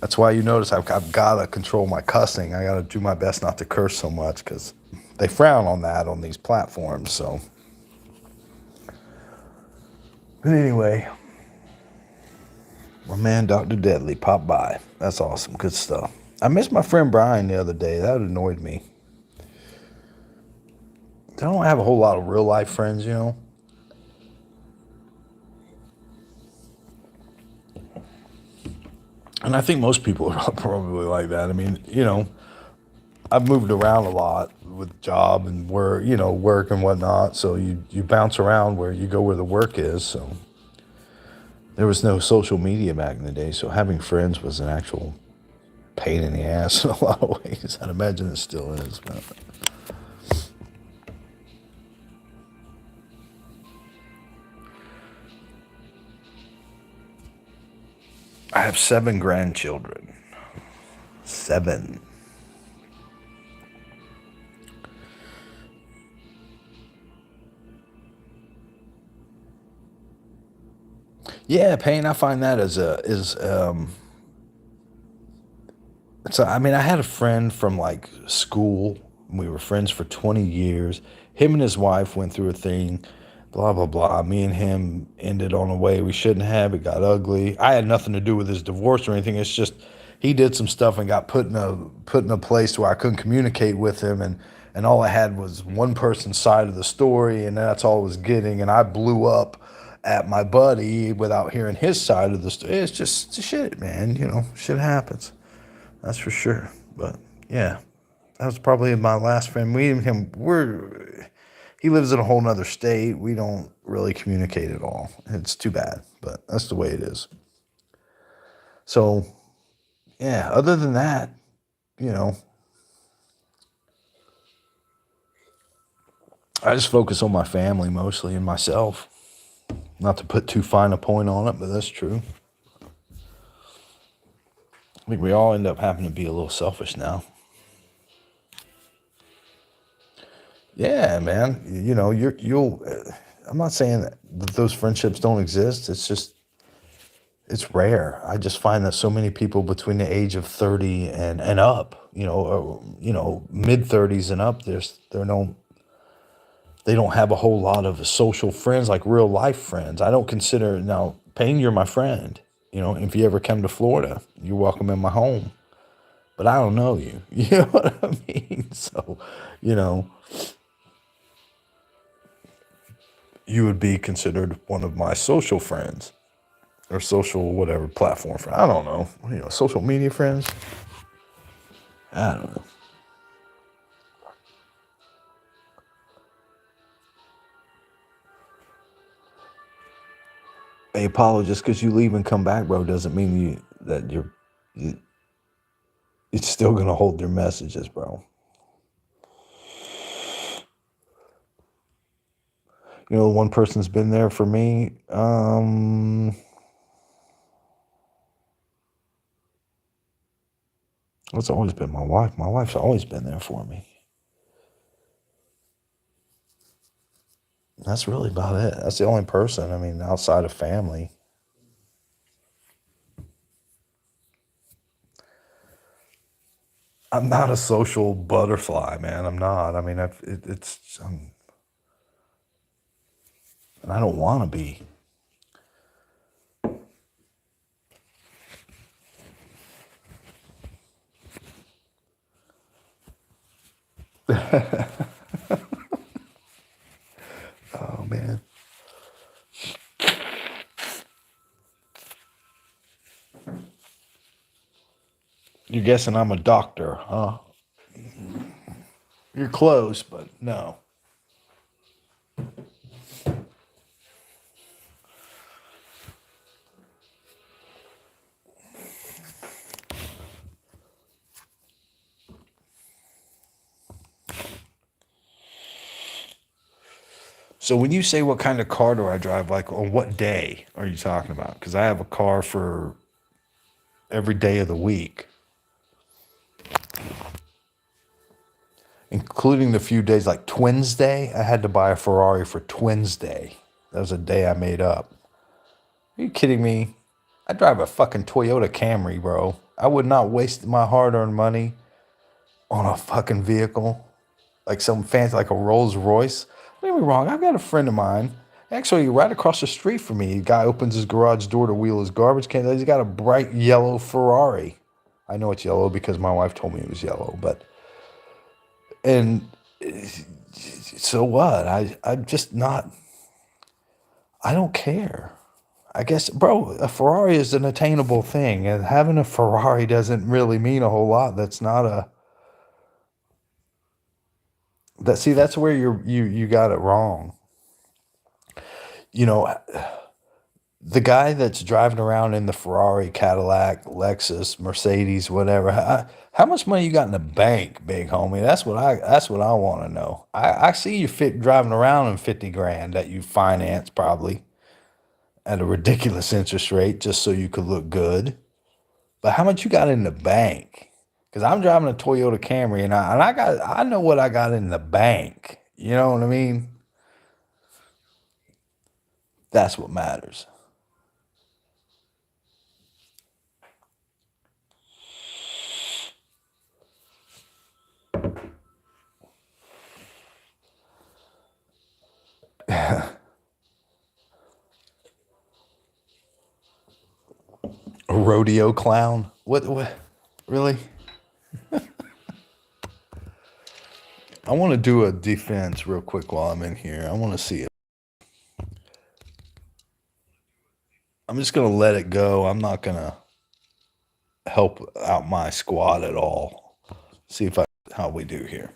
that's why you notice I've gotta control my cussing. I gotta do my best not to curse so much because they frown on that on these platforms. So, but anyway, my man Dr. Deadly popped by. That's awesome. Good stuff. I missed my friend Brian the other day. That annoyed me. I don't have a whole lot of real life friends. And I think most people are probably like that. I mean, I've moved around a lot with job and work and whatnot. So you bounce around where you go where the work is. So there was no social media back in the day. So having friends was an actual pain in the ass in a lot of ways. I'd imagine it still is. But I have 7 grandchildren. 7. Yeah, pain. I find that as a is so I mean, I had a friend from like school. We were friends for 20 years. Him and his wife went through a thing, blah blah blah. Me and him ended on a way we shouldn't have. It got ugly. I had nothing to do with his divorce or anything. It's just he did some stuff and got put in a place where I couldn't communicate with him, and all I had was one person's side of the story, and that's all I was getting. And I blew up at my buddy without hearing his side of the story. It's just shit, man. Shit happens. That's for sure. But yeah, that was probably my last friend. We and him, he lives in a whole nother state. We don't really communicate at all. It's too bad, but that's the way it is. So yeah, other than that, you know, I just focus on my family mostly and myself. Not to put too fine a point on it, but that's true. I think we all end up having to be a little selfish now. Yeah, man. You'll. I'm not saying that those friendships don't exist. It's just it's rare. I just find that so many people between the age of 30 and up, mid 30s and up, they don't have a whole lot of social friends, like real life friends. I don't consider now. Payne, you're my friend. If you ever come to Florida, you're welcome in my home. But I don't know you. You know what I mean? So, you know, you would be considered one of my social friends or social whatever platform friend. I don't know. Social media friends. I don't know. Hey, Apollo, just because you leave and come back, bro, doesn't mean you, it's still gonna hold your messages, bro. One person's been there for me. It's always been my wife. My wife's always been there for me. That's really about it. That's the only person. I mean, outside of family. I'm not a social butterfly, man. I'm not. I mean, and I don't want to be. Oh man, you're guessing I'm a doctor, huh? You're close, but no. So when you say what kind of car do I drive, like on what day are you talking about? Because I have a car for every day of the week, including the few days like Twins Day. I had to buy a Ferrari for Twins Day. That was a day I made up. Are you kidding me? I drive a fucking Toyota Camry, bro. I would not waste my hard-earned money on a fucking vehicle like some fancy, like a Rolls Royce. Don't get me wrong. I've got a friend of mine, actually right across the street from me. The guy opens his garage door to wheel his garbage can. He's got a bright yellow Ferrari. I know it's yellow because my wife told me it was yellow, but and so what? I'm just not. I don't care. I guess, bro, a Ferrari is an attainable thing, and having a Ferrari doesn't really mean a whole lot. That's not a that. See, that's where you got it wrong. You know, the guy that's driving around in the Ferrari, Cadillac, Lexus, Mercedes, whatever. How much money you got in the bank, big homie? That's what I want to know. I see you fit driving around in 50 grand that you finance probably at a ridiculous interest rate just so you could look good. But how much you got in the bank? Because I'm driving a Toyota Camry and I know what I got in the bank. You know what I mean? That's what matters. A rodeo clown? What? Really? I want to do a defense real quick while I'm in here. I want to see it. I'm just gonna let it go. I'm not gonna help out my squad at all. See if I how we do here.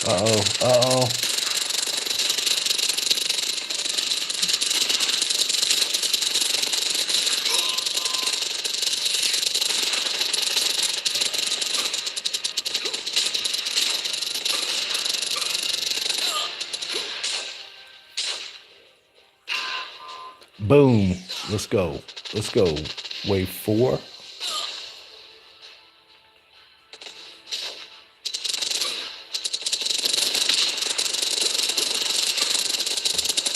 Uh oh. Uh oh. Boom. Let's go. Let's go. Wave 4.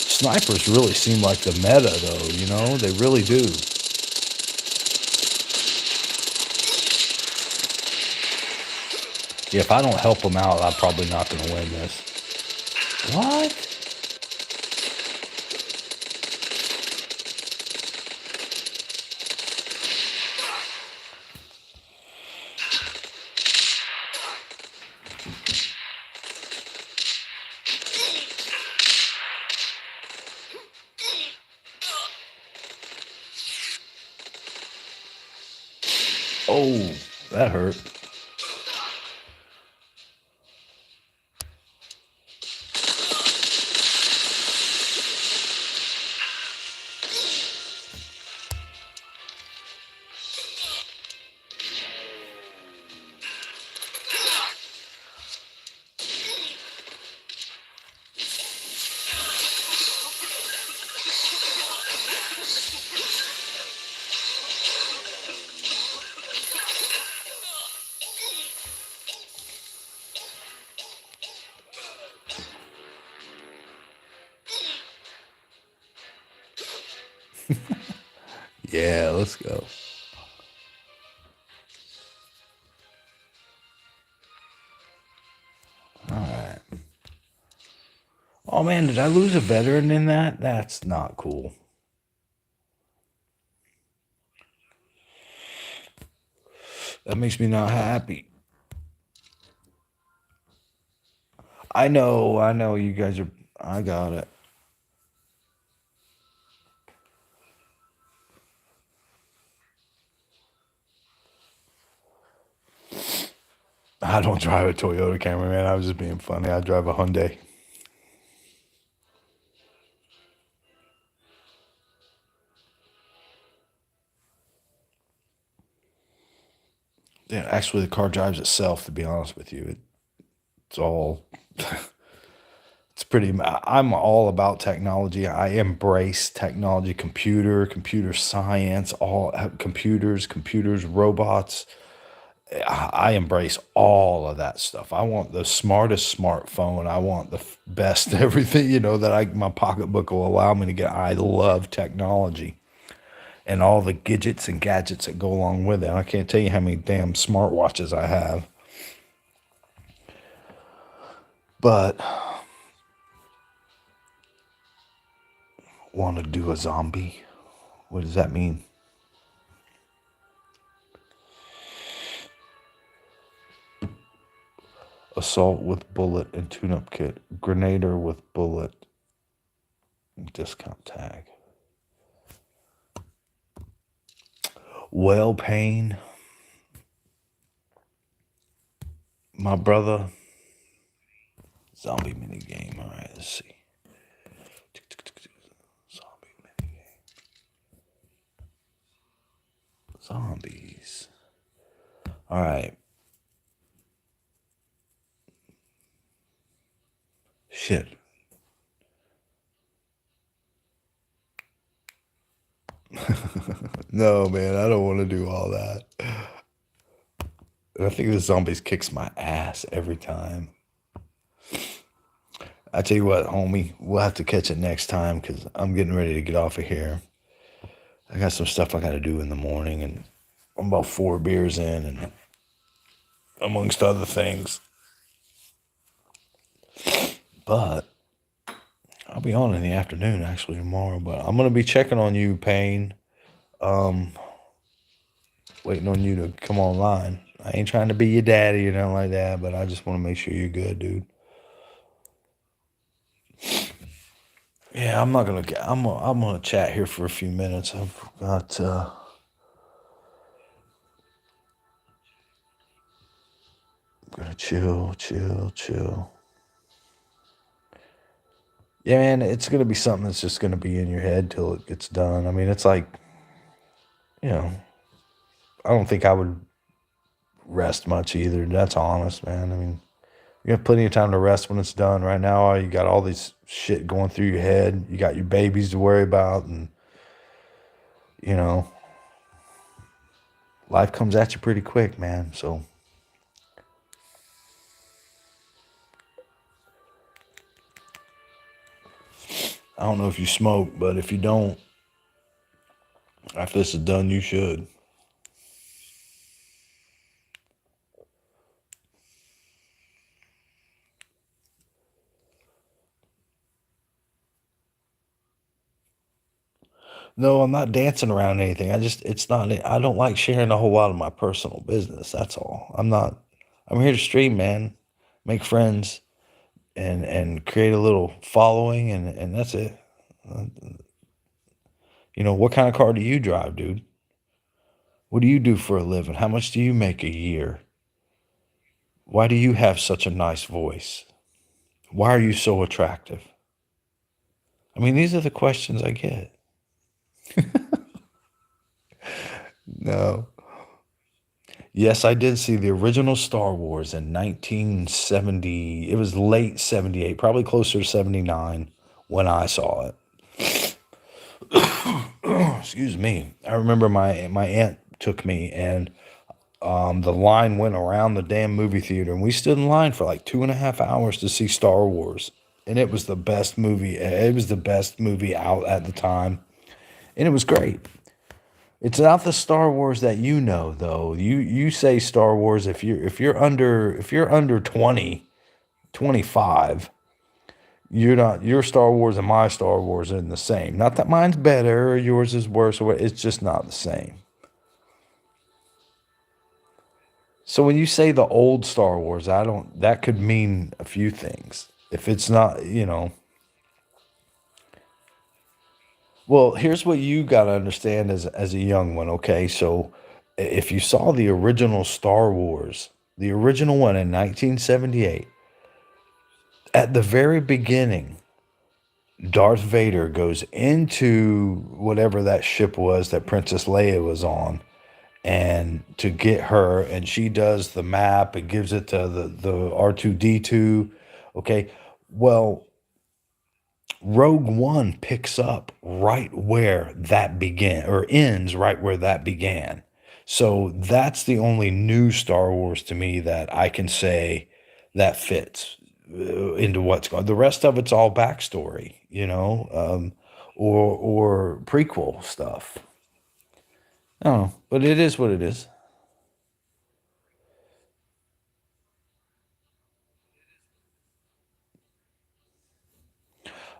Snipers really seem like the meta, though, you know? They really do. Yeah, if I don't help them out, I'm probably not going to win this. What? Oh, that hurt. Yeah, let's go. All right. Oh man, did I lose a veteran in that? That's not cool. That makes me not happy. I know you guys are. I got it. I don't drive a Toyota Camry, man. I was just being funny. I drive a Hyundai. Yeah, actually, the car drives itself. To be honest with you, it's all. It's pretty. I'm all about technology. I embrace technology, computer science, all computers, robots. I embrace all of that stuff. I want the smartest smartphone. I want the best everything, that my pocketbook will allow me to get. I love technology and all the gadgets and gadgets that go along with it. I can't tell you how many damn smartwatches I have. But want to do a zombie? What does that mean? Assault with bullet and tune-up kit. Grenader with bullet. Discount tag. Well, Payne, my brother. Zombie minigame. All right, let's see. Zombie minigame. Zombies. All right. Shit. No, man, I don't want to do all that. I think the zombies kicks my ass every time. I tell you what, homie, we'll have to catch it next time because I'm getting ready to get off of here. I got some stuff I got to do in the morning, and I'm about 4 beers in, and amongst other things. But I'll be on in the afternoon actually tomorrow. But I'm gonna be checking on you, Payne. Um, Waiting on you to come online. I ain't trying to be your daddy or nothing like that, but I just want to make sure you're good, dude. Yeah, I'm not gonna. I'm gonna chat here for a few minutes. I've got. I'm gonna chill. Yeah, man, it's gonna be something that's just gonna be in your head till it gets done. I mean, it's like, you know, I don't think I would rest much either. That's honest, man. I mean, you have plenty of time to rest when it's done. Right now, you got all this shit going through your head. You got your babies to worry about, and you know, life comes at you pretty quick, man. So I don't know if you smoke, but if you don't, after this is done, you should. No, I'm not dancing around anything. It's not, I don't like sharing a whole lot of my personal business. That's all. I'm here to stream, man, make friends and create a little following and that's it. Uh, what kind of car do you drive, dude? What do you do for a living? How much do you make a year? Why do you have such a nice voice? Why are you so attractive? I mean, these are the questions I get. No. Yes, I did see the original Star Wars in 1970. It was late 78, probably closer to 79 when I saw it. Excuse me. I remember my aunt took me and the line went around the damn movie theater and we stood in line for like 2.5 hours to see Star Wars. And it was the best movie. It was the best movie out at the time. And it was great. It's not the Star Wars that you know, though. You say Star Wars if you're under 20, 25, you're not your Star Wars and my Star Wars isn't the same. Not that mine's better or yours is worse or what. It's just not the same. So when you say the old Star Wars, I don't. That could mean a few things. If it's not, well, here's what you got to understand as a young one, okay? So if you saw the original Star Wars, the original one in 1978, at the very beginning, Darth Vader goes into whatever that ship was that Princess Leia was on and to get her, and she does the map and gives it to the R2D2. Okay. Well, Rogue One picks up right where that began or ends right where that began. So that's the only new Star Wars to me that I can say that fits into what's going. The rest of it's all backstory, or prequel stuff. I don't know, but it is what it is.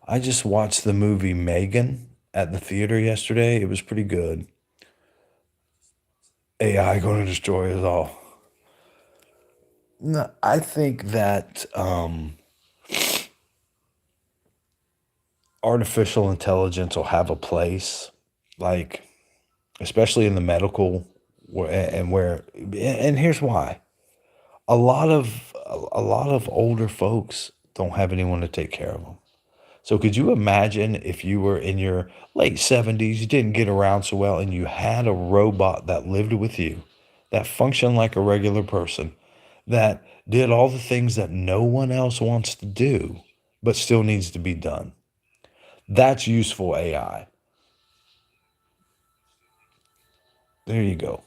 I just watched the movie Megan at the theater yesterday. It was pretty good. AI going to destroy us all. No, I think that artificial intelligence will have a place, like especially in the medical and where. And here's why: a lot of older folks don't have anyone to take care of them. So could you imagine if you were in your late 70s, you didn't get around so well, and you had a robot that lived with you, that functioned like a regular person, that did all the things that no one else wants to do, but still needs to be done? That's useful AI. There you go.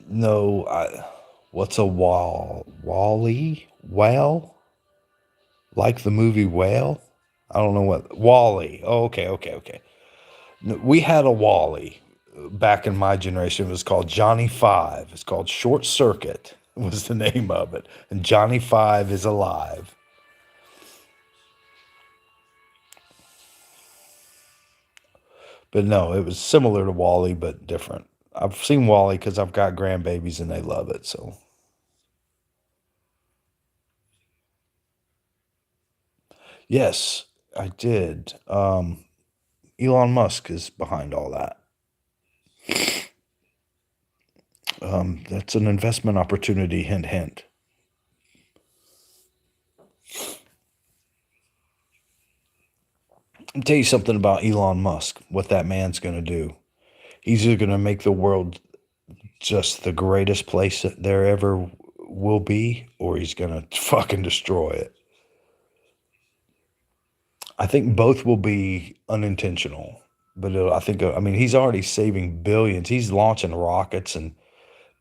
No, what's a Wally? Whale? Like the movie Whale? I don't know what. Wally. Oh, okay, okay, okay. We had a Wally back in my generation. It was called Johnny Five. It's called Short Circuit was the name of it. And Johnny Five is alive. But no, it was similar to Wally, but different. I've seen Wally because I've got grandbabies and they love it. So yes, I did. Elon Musk is behind all that. That's an investment opportunity. Hint, hint. I'll tell you something about Elon Musk. What that man's going to do. He's either going to make the world just the greatest place that there ever will be, or he's gonna fucking destroy it. I think both will be unintentional, but I think I mean he's already saving billions. He's launching rockets and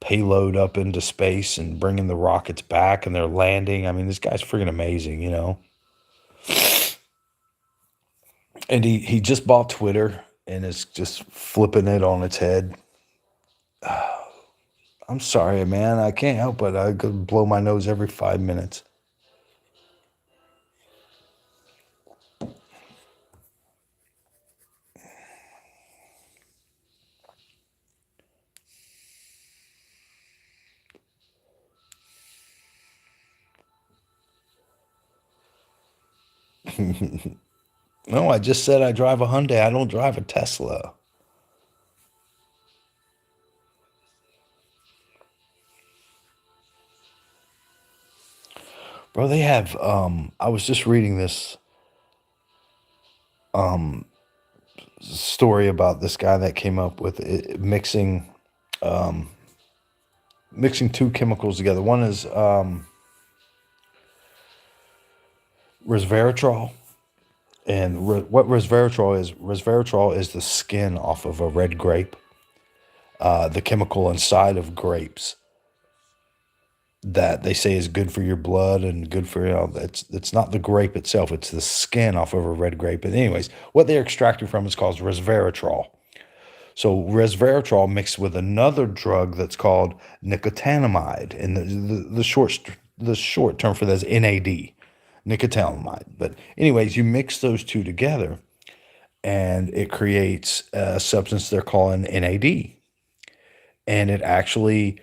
payload up into space and bringing the rockets back, and they're landing. I mean, this guy's freaking amazing. And he just bought Twitter and is just flipping it on its head. I'm sorry, man. I can't help it. I could blow my nose every 5 minutes. No, I just said I drive a Hyundai. I don't drive a Tesla. Bro, they have I was just reading this story about this guy that came up with it, mixing two chemicals together. One is resveratrol, and what resveratrol is the skin off of a red grape. the chemical inside of grapes that they say is good for your blood and good for, it's not the grape itself, it's the skin off of a red grape. But anyways, what they're extracting from is called resveratrol. So resveratrol mixed with another drug that's called nicotinamide, and the short term for that is NAD, nicotinamide. But anyways, you mix those two together, and it creates a substance they're calling NAD, and it actually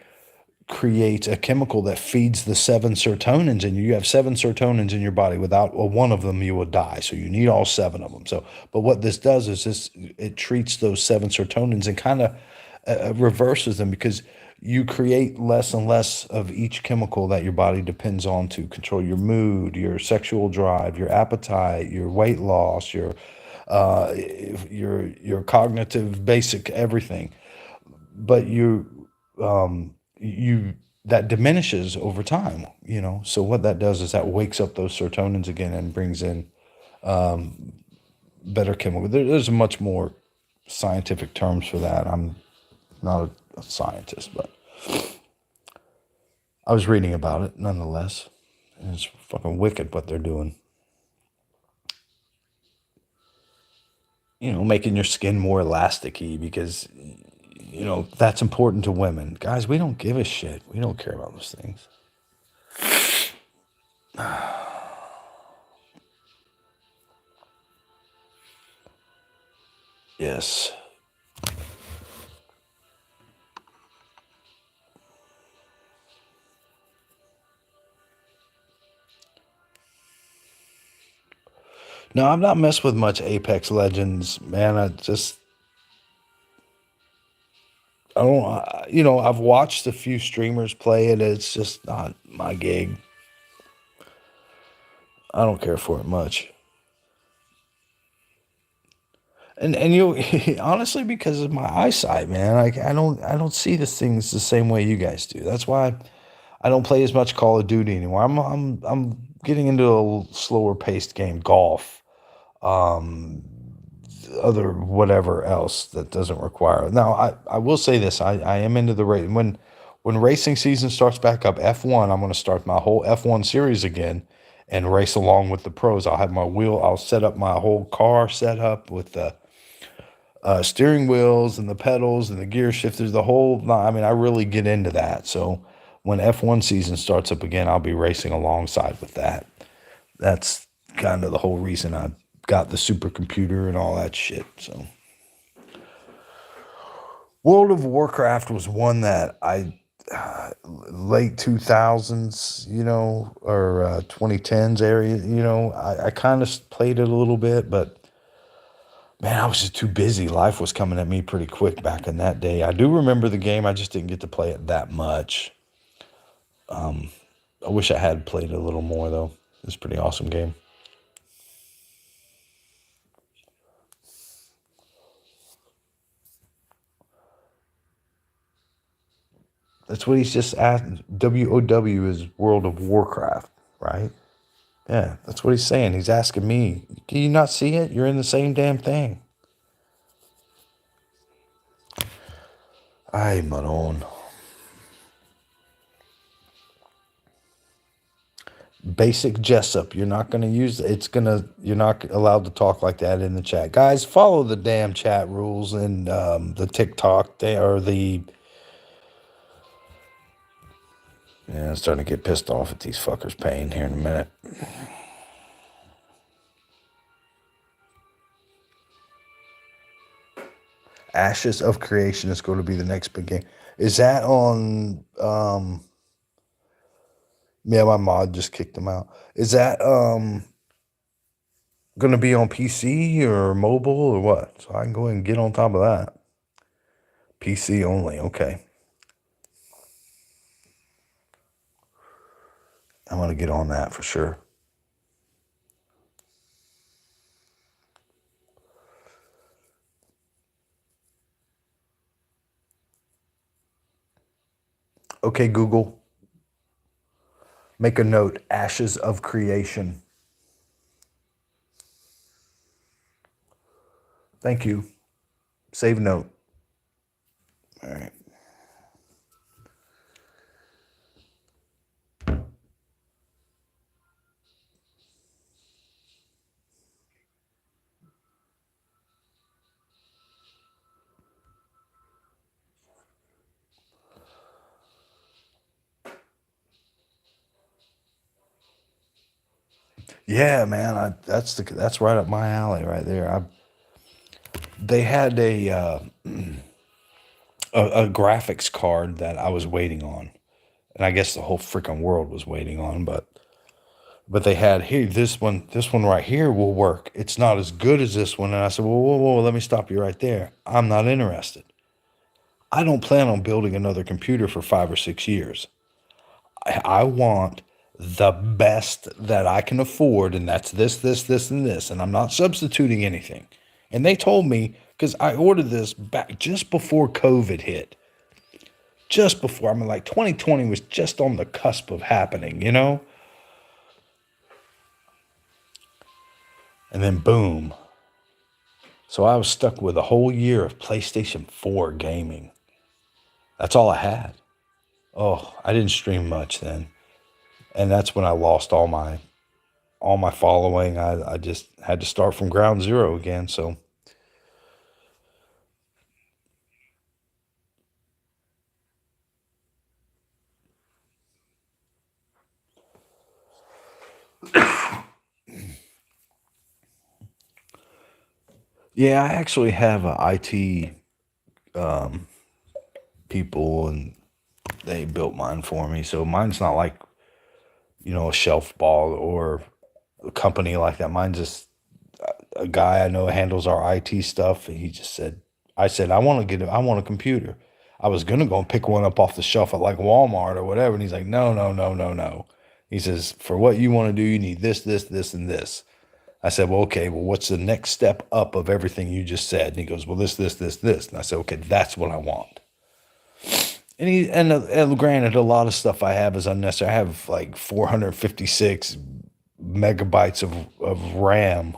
creates a chemical that feeds the seven serotonins, and you have seven serotonins in your body. Without one of them, you will die. So you need all seven of them. So, but what this does is it treats those seven serotonins and kind of reverses them, because you create less and less of each chemical that your body depends on to control your mood, your sexual drive, your appetite, your weight loss, uh, your cognitive basic everything. But you that diminishes over time, so what that does is that wakes up those serotonins again and brings in better chemical. There's much more scientific terms for that. I'm not a scientist, but I was reading about it nonetheless, and it's fucking wicked what they're doing. Making your skin more elasticy, because that's important to women. Guys, we don't give a shit. We don't care about those things. Yes. No, I'm not messed with much Apex Legends, man. I don't, I've watched a few streamers play it. It's just not my gig. I don't care for it much. And honestly, because of my eyesight, man, I don't see the things the same way you guys do. That's why I don't play as much Call of Duty anymore. I'm getting into a slower paced game, golf, other whatever else that doesn't require. Now, I will say this: I am into the race. When racing season starts back up, F1, I'm going to start my whole F1 series again and race along with the pros. I'll have my wheel. I'll set up my whole car set up with the steering wheels and the pedals and the gear shifters. The whole. I mean, I really get into that. So when F1 season starts up again, I'll be racing alongside with that. That's kind of the whole reason I got the supercomputer and all that shit. So World of Warcraft was one that I late 2000s, or 2010s area, I kind of played it a little bit, but man, I was just too busy. Life was coming at me pretty quick back in that day. I do remember the game. I just didn't get to play it that much. I wish I had played it a little more though. It's a pretty awesome game. That's what he's just asked. WOW is World of Warcraft, right? Yeah, that's what he's saying. He's asking me, can you not see it? You're in the same damn thing. Ay, Maron. Basic Jessup. You're not going to use it's going to, you're not allowed to talk like that in the chat. Guys, follow the damn chat rules and the TikTok. They are the. Yeah, I'm starting to get pissed off at these fuckers paying here in a minute. Ashes of Creation is going to be the next big game. Is that on? Yeah, my mod just kicked them out. Is that going to be on PC or mobile or what? So I can go ahead and get on top of that. PC only. Okay. I'm going to get on that for sure. Okay, Google. Make a note. Ashes of Creation. Thank you. Save note. All right. Yeah, man, that's right up my alley right there. They had a graphics card that I was waiting on, and I guess the whole freaking world was waiting on, but they had here this one right here will work. It's not as good as this one, and I said, whoa, whoa, whoa, let me stop you right there. I'm not interested. I don't plan on building another computer for 5 or 6 years. I want the best that I can afford, and that's this, and this. And I'm not substituting anything. And they told me, because I ordered this back just before COVID hit. Just before. I mean, like 2020 was just on the cusp of happening, you know? And then boom. So I was stuck with a whole year of PlayStation 4 gaming. That's all I had. Oh, I didn't stream much then. And that's when I lost all my following. I just had to start from ground zero again. So yeah, I actually have a IT people, and they built mine for me. So mine's not like a shelf ball or a company like that. Mine's just a guy I know handles our IT stuff. And he just said, I said, I want a computer. I was gonna go and pick one up off the shelf at like Walmart or whatever. And he's like, no, no, no, no, no. He says, for what you want to do, you need this, and this. I said, well, okay, well, what's the next step up of everything you just said? And he goes, well, this. And I said, okay, that's what I want. And granted, a lot of stuff I have is unnecessary. I have like 456 megabytes of RAM,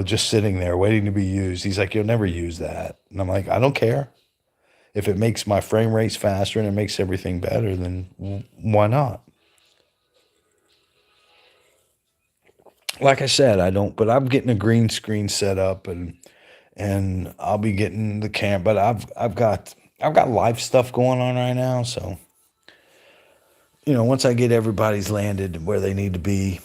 just sitting there waiting to be used. He's like, you'll never use that. And I'm like, I don't care. If it makes my frame rates faster and it makes everything better, then why not? Like I said, I don't, but I'm getting a green screen set up, and I'll be getting the camp, but I've got life stuff going on right now. So, once I get everybody's landed where they need to be,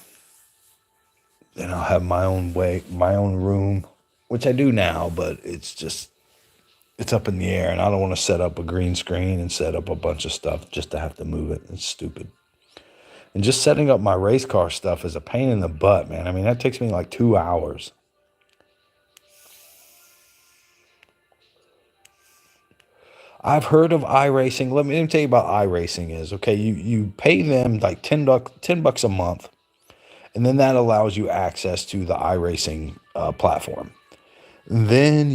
then I'll have my own way, my own room, which I do now, but it's up in the air, and I don't want to set up a green screen and set up a bunch of stuff just to have to move it. It's stupid. And just setting up my race car stuff is a pain in the butt, man. I mean, that takes me like 2 hours. I've heard of iRacing. Let me tell you about iRacing is okay. You pay them like $10 a month, and then that allows you access to the iRacing platform. Then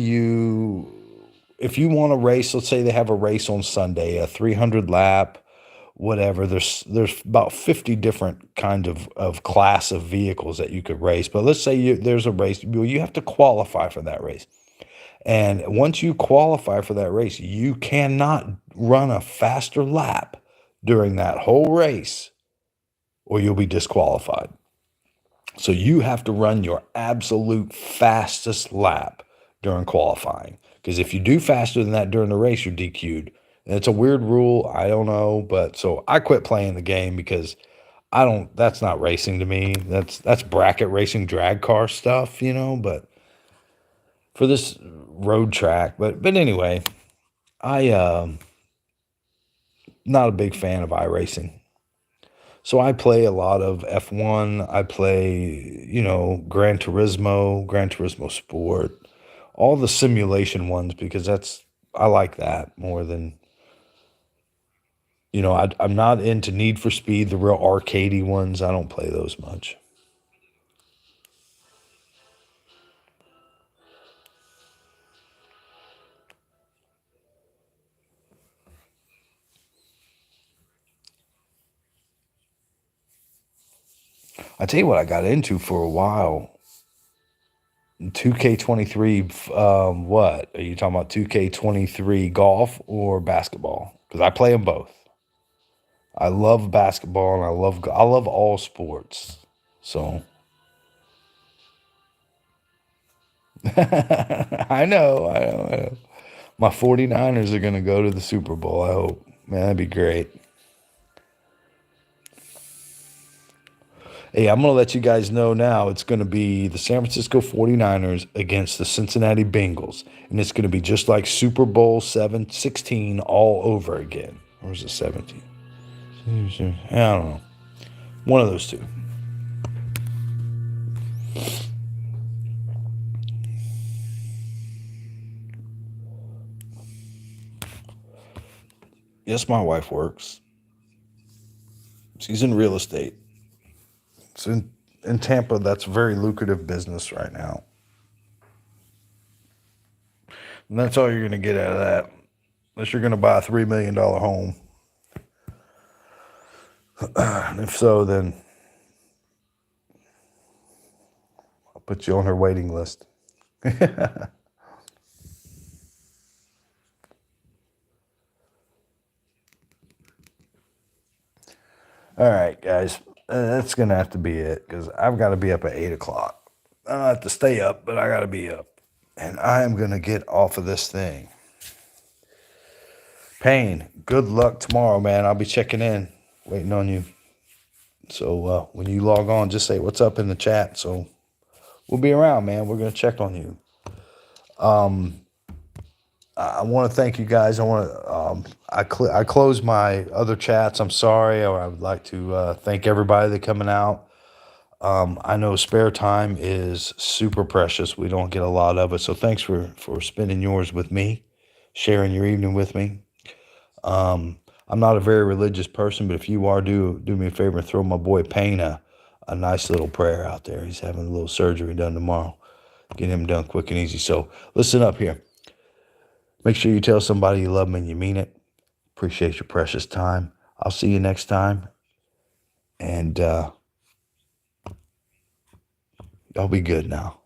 if you want to race, let's say they have a race on Sunday, a 300 lap, whatever. There's about 50 different kind of class of vehicles that you could race. But let's say there's a race, you have to qualify for that race. And once you qualify for that race, you cannot run a faster lap during that whole race, or you'll be disqualified. So you have to run your absolute fastest lap during qualifying. Because if you do faster than that during the race, you're DQ'd. And it's a weird rule. I don't know. But so I quit playing the game because that's not racing to me. That's bracket racing, drag car stuff, but for this road track. But anyway, I not a big fan of iRacing. So I play a lot of F1. I play, Gran Turismo Sport, all the simulation ones because I like that more than, I'm not into Need for Speed, the real arcadey ones. I don't play those much. I tell you what I got into for a while 2K23, what? Are you talking about 2K23 golf or basketball? Because I play them both. I love basketball and I love all sports. So I know. My 49ers are going to go to the Super Bowl, I hope. Man, that'd be great. Hey, I'm going to let you guys know now it's going to be the San Francisco 49ers against the Cincinnati Bengals. And it's going to be just like Super Bowl 16 all over again. Or was it 17? I don't know. One of those two. Yes, my wife works. She's in real estate. It's in Tampa. That's a very lucrative business right now. And that's all you're going to get out of that. Unless you're going to buy a $3 million home. And if so, then I'll put you on her waiting list. All right, guys. That's going to have to be it because I've got to be up at 8 o'clock. I don't have to stay up, but I got to be up. And I am going to get off of this thing. Payne, good luck tomorrow, man. I'll be checking in, waiting on you. So when you log on, just say what's up in the chat. So we'll be around, man. We're going to check on you. I want to thank you guys. I closed my other chats. I'm sorry. I would like to thank everybody that coming out. I know spare time is super precious. We don't get a lot of it. So thanks for spending yours with me, sharing your evening with me. I'm not a very religious person, but if you are, do me a favor and throw my boy Payne a nice little prayer out there. He's having a little surgery done tomorrow. Get him done quick and easy. So listen up here. Make sure you tell somebody you love them and you mean it. Appreciate your precious time. I'll see you next time. And y'all be good now.